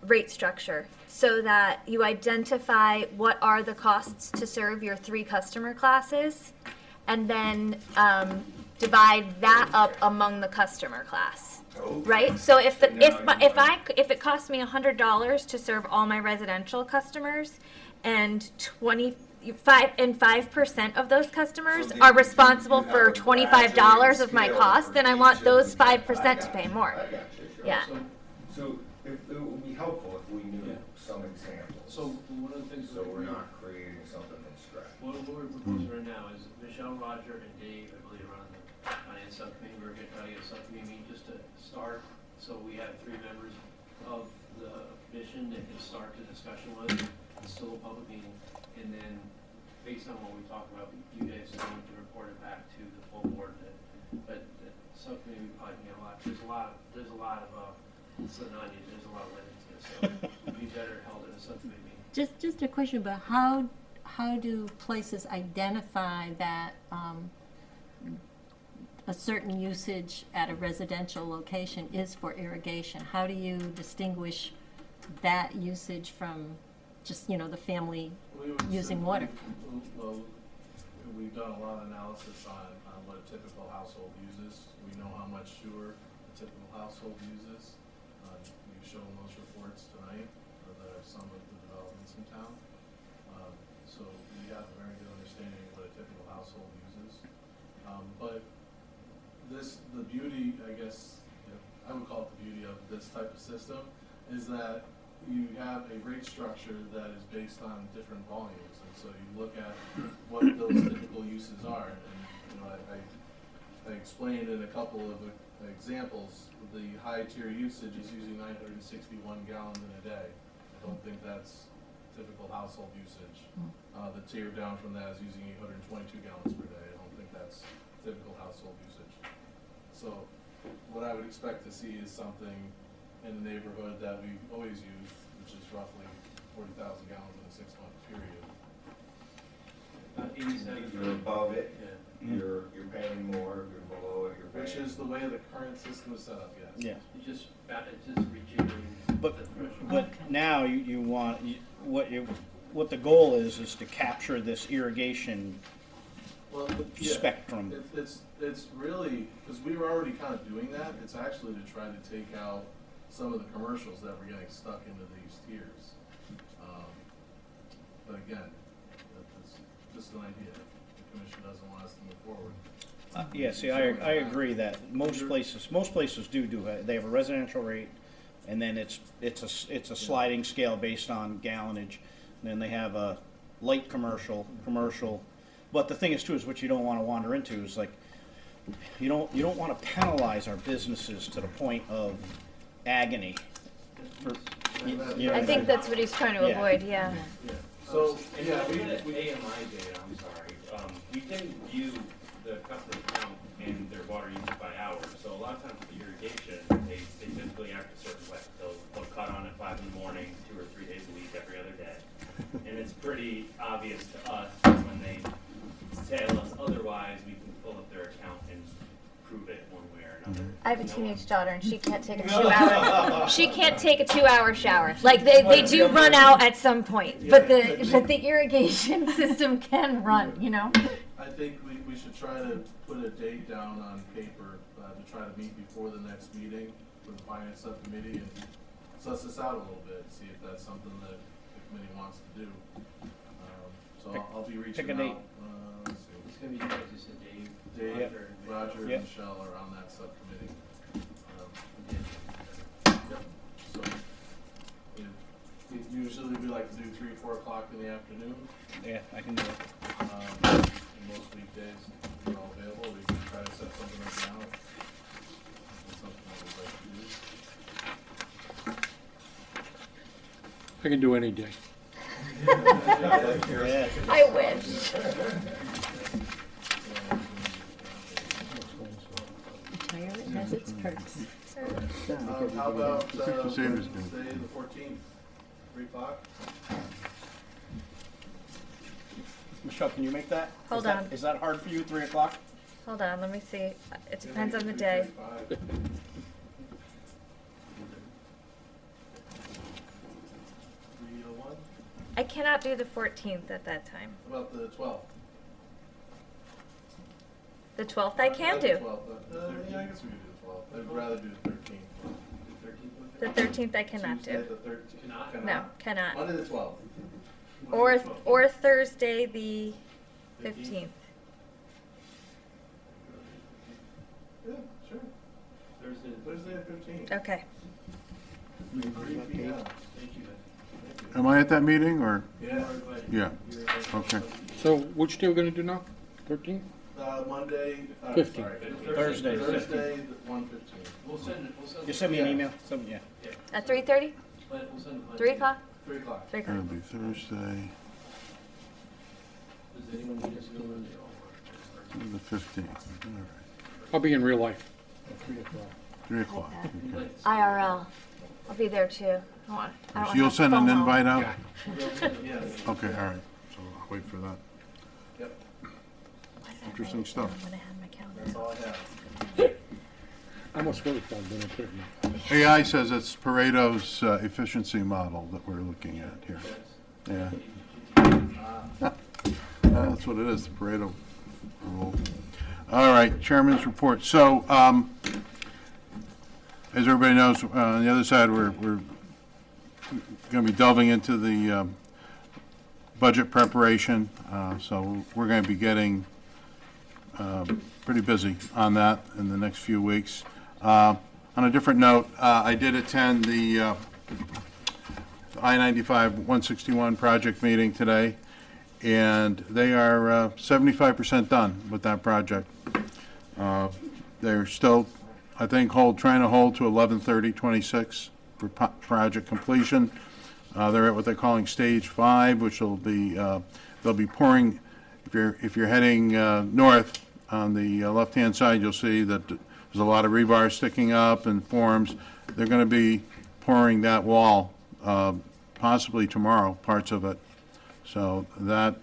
rate structure so that you identify what are the costs to serve your 3 customer classes, and then divide that up among the customer class. Okay. Right? So if the, Now if it costs me $100 to serve all my residential customers, and 5% of those customers So are you responsible have for a $25 of my scale cost, for then I each want of those the- 5% to I pay got you, more. I got you, sure. Yeah. So if, it would be helpful if we knew Yeah. some examples. So one of the things. So we're not creating something from scratch. What we're proposing right now is Michelle, Roger, and Dave, I believe, are on the finance subcommittee. We're gonna try to get a subcommittee meeting just to start, so we have 3 members of the commission that can start the discussion with. It's still a public meeting, and then, based on what we talk about, you guys are going to report it back to the full board. But the subcommittee, we probably can get a lot, there's a lot of, there's a lot of lemon to this, so it'd be better held at a subcommittee meeting. Just a question about how do places identify that a certain usage at a residential location is for irrigation? How do you distinguish that usage from just, the family We would using say- water? Well, we've done a lot of analysis on what a typical household uses. We know how much sewer a typical household uses. We've shown those reports tonight for some of the developments in town. So we have a very good understanding of what a typical household uses. But the beauty, I guess, I would call it the beauty of this type of system, is that you have a rate structure that is based on different volumes, and so you look at what those typical uses are, and I explained in a couple of examples, the high tier usage is using 961 gallons in a day. I don't think that's typical household usage. The tier down from that is using 822 gallons per day. I don't think that's typical household usage. So what I would expect to see is something in the neighborhood that we've always used, which is roughly 40,000 gallons in a 6-month period. About 87. If you're above it, Yeah. you're paying more, if you're below it, you're paying. Which is the way the current system is set up, yes. Yeah. It's just rejiggering But, the threshold. but now you want, what the goal is to capture this irrigation Well, yeah, spectrum. It's really, because we were already kind of doing that, it's actually to try to take out some of the commercials that were getting stuck into these tiers. But again, it's just an idea. The commission doesn't want us to move forward. Yeah, see, I agree that most places do it. They have a residential rate, and then it's a sliding scale based on gallonage. And then they have a light commercial. But the thing is too, is what you don't want to wander into is like, you don't want to penalize our businesses to the point of agony. I think that's what he's trying to Yeah. avoid, yeah. So, And yeah, looking at we, AMI data, I'm sorry, we can view the customer count and their water usage by hour. So a lot of times with irrigation, they typically aren't a certain way. They'll cut on at 5 in the morning, 2 or 3 days a week, every other day. And it's pretty obvious to us when they tell us otherwise, we can pull up their account and prove it one way or another. I have a teenage daughter and she can't take a 2-hour, she can't take a 2-hour shower. Like they do run out at some point, but the irrigation system can run, you know? I think we should try to put a date down on paper to try to meet before the next meeting with the finance subcommittee and suss this out a little bit, see if that's something that the committee wants to do. So I'll be reaching pick a out. date. Let's see. It's gonna be, as you said, Dave. Dave, Roger, Roger, and Yep. Michelle are on that subcommittee. So, usually we like to do 3, 4 o'clock in the afternoon. Yeah, I can do it. And most weekdays, we're all available. We can try to set something up now. If it's something that we'd like to do. I can do any day. Yeah. I wish. Retirement has its perks. How about Christmas Eve is good. Wednesday the 14th, 3 o'clock? Michelle, can you make that? Hold Is that- on. Is that hard for you, 3 o'clock? Hold on, let me see. It depends on the day. 3 to 1? I cannot do the 14th at that time. How about the 12th? The 12th I can Not the do. 12th, yeah, I guess we could do the 12th. I'd rather do the 13th. The 13th I cannot Tuesday, do. the 13th. Cannot? No, cannot. Monday the 12th. Or Thursday the 15th. Yeah, sure. Thursday. Thursday the 15th. Okay. 3 p.m. Thank you. Am I at that meeting, or? Yeah. Yeah, okay. So which day we're gonna do now? 13th? Monday, 15th. sorry. Thursday. Thursday, 1:15. We'll send it. Just send me an email. Yeah. At 3:30? We'll send it. 3 o'clock? 3 o'clock. 3 o'clock. It'll be Thursday, Does anyone need us to go in there? the 15th. All right. I'll be in real life. 3 o'clock, okay. IRL. I'll be there too. I want, I don't So you'll have send an FOMO. invite out? Yes. Okay, all right, so I'll wait for that. Yep. Why did I Interesting write it stuff. down when I had my calendar? That's all I have. I almost wrote it down, then I put it in. AI says it's Pareto's efficiency model that we're looking at here. Yeah. That's what it is, the Pareto rule. All right, Chairman's report. So, as everybody knows, on the other side, we're going to be delving into the budget preparation. So we're going to be getting pretty busy on that in the next few weeks. On a different note, I did attend the I-95-161 project meeting today, and they are 75% done with that project. They're still, I think, trying to hold to 11/30/26 for project completion. They're at what they're calling Stage 5, which will be, they'll be pouring, if you're heading north on the left-hand side, you'll see that there's a lot of rebar sticking up and forms. They're going to be pouring that wall, possibly tomorrow, parts of it. So that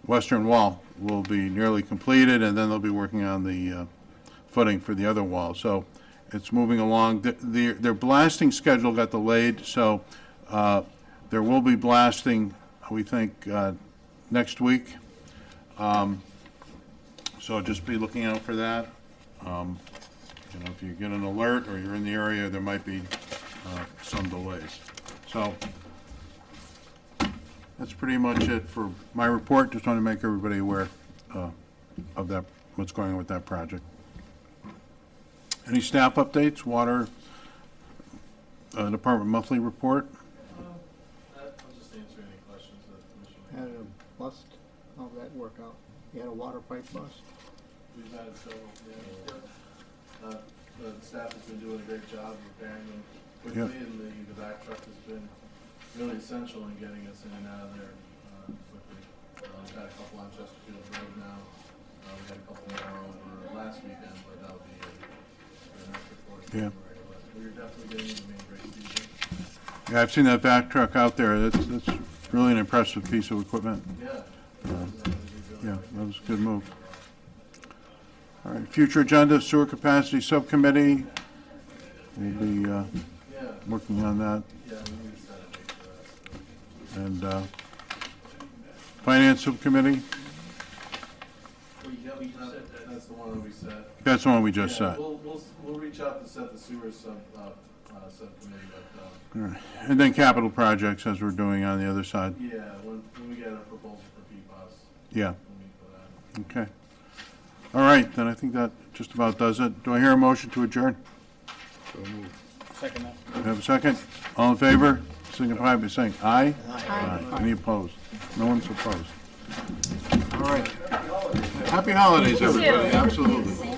western wall will be nearly completed, and then they'll be working on the footing for the other wall. So it's moving along. Their blasting schedule got delayed, so there will be blasting, we think, next week. So just be looking out for that. If you get an alert or you're in the area, there might be some delays. So that's pretty much it for my report. Just want to make everybody aware of that, what's going on with that project. Any staff updates? Water Department monthly report? I'll just answer any questions that the commission Had may have. a bust, how'd that work out? You had a water pipe bust? We've had several, yeah. The staff has been doing a great job repairing them quickly, and the back truck has been really essential in getting us in and out of there quickly. We've had a couple on Chesterfield Road now. We had a couple more over last weekend, but that'll be an extra course. Yeah. We're definitely getting into main break season. Yeah, I've seen that vac truck out there. That's really an impressive piece of equipment. Yeah. Yeah, that was a good move. All right, future agenda, sewer capacity subcommittee. We'll be Yeah, working on that. yeah, we need to set a date for that. And finance subcommittee, Yeah, we just said that. That's the one that we set. that's the one we just Yeah, set. we'll reach out to set the sewer subcommittee, but, All right. And then capital projects, as we're doing on the other side. yeah, when we get a proposal for PFAS, Yeah, we'll meet for that. okay. All right, then I think that just about does it. Do I hear a motion to adjourn? Second that. Do I have a second? All in favor? Signify by saying aye. Aye. Any opposed? No one's opposed. All right. Happy holidays, everybody. Absolutely.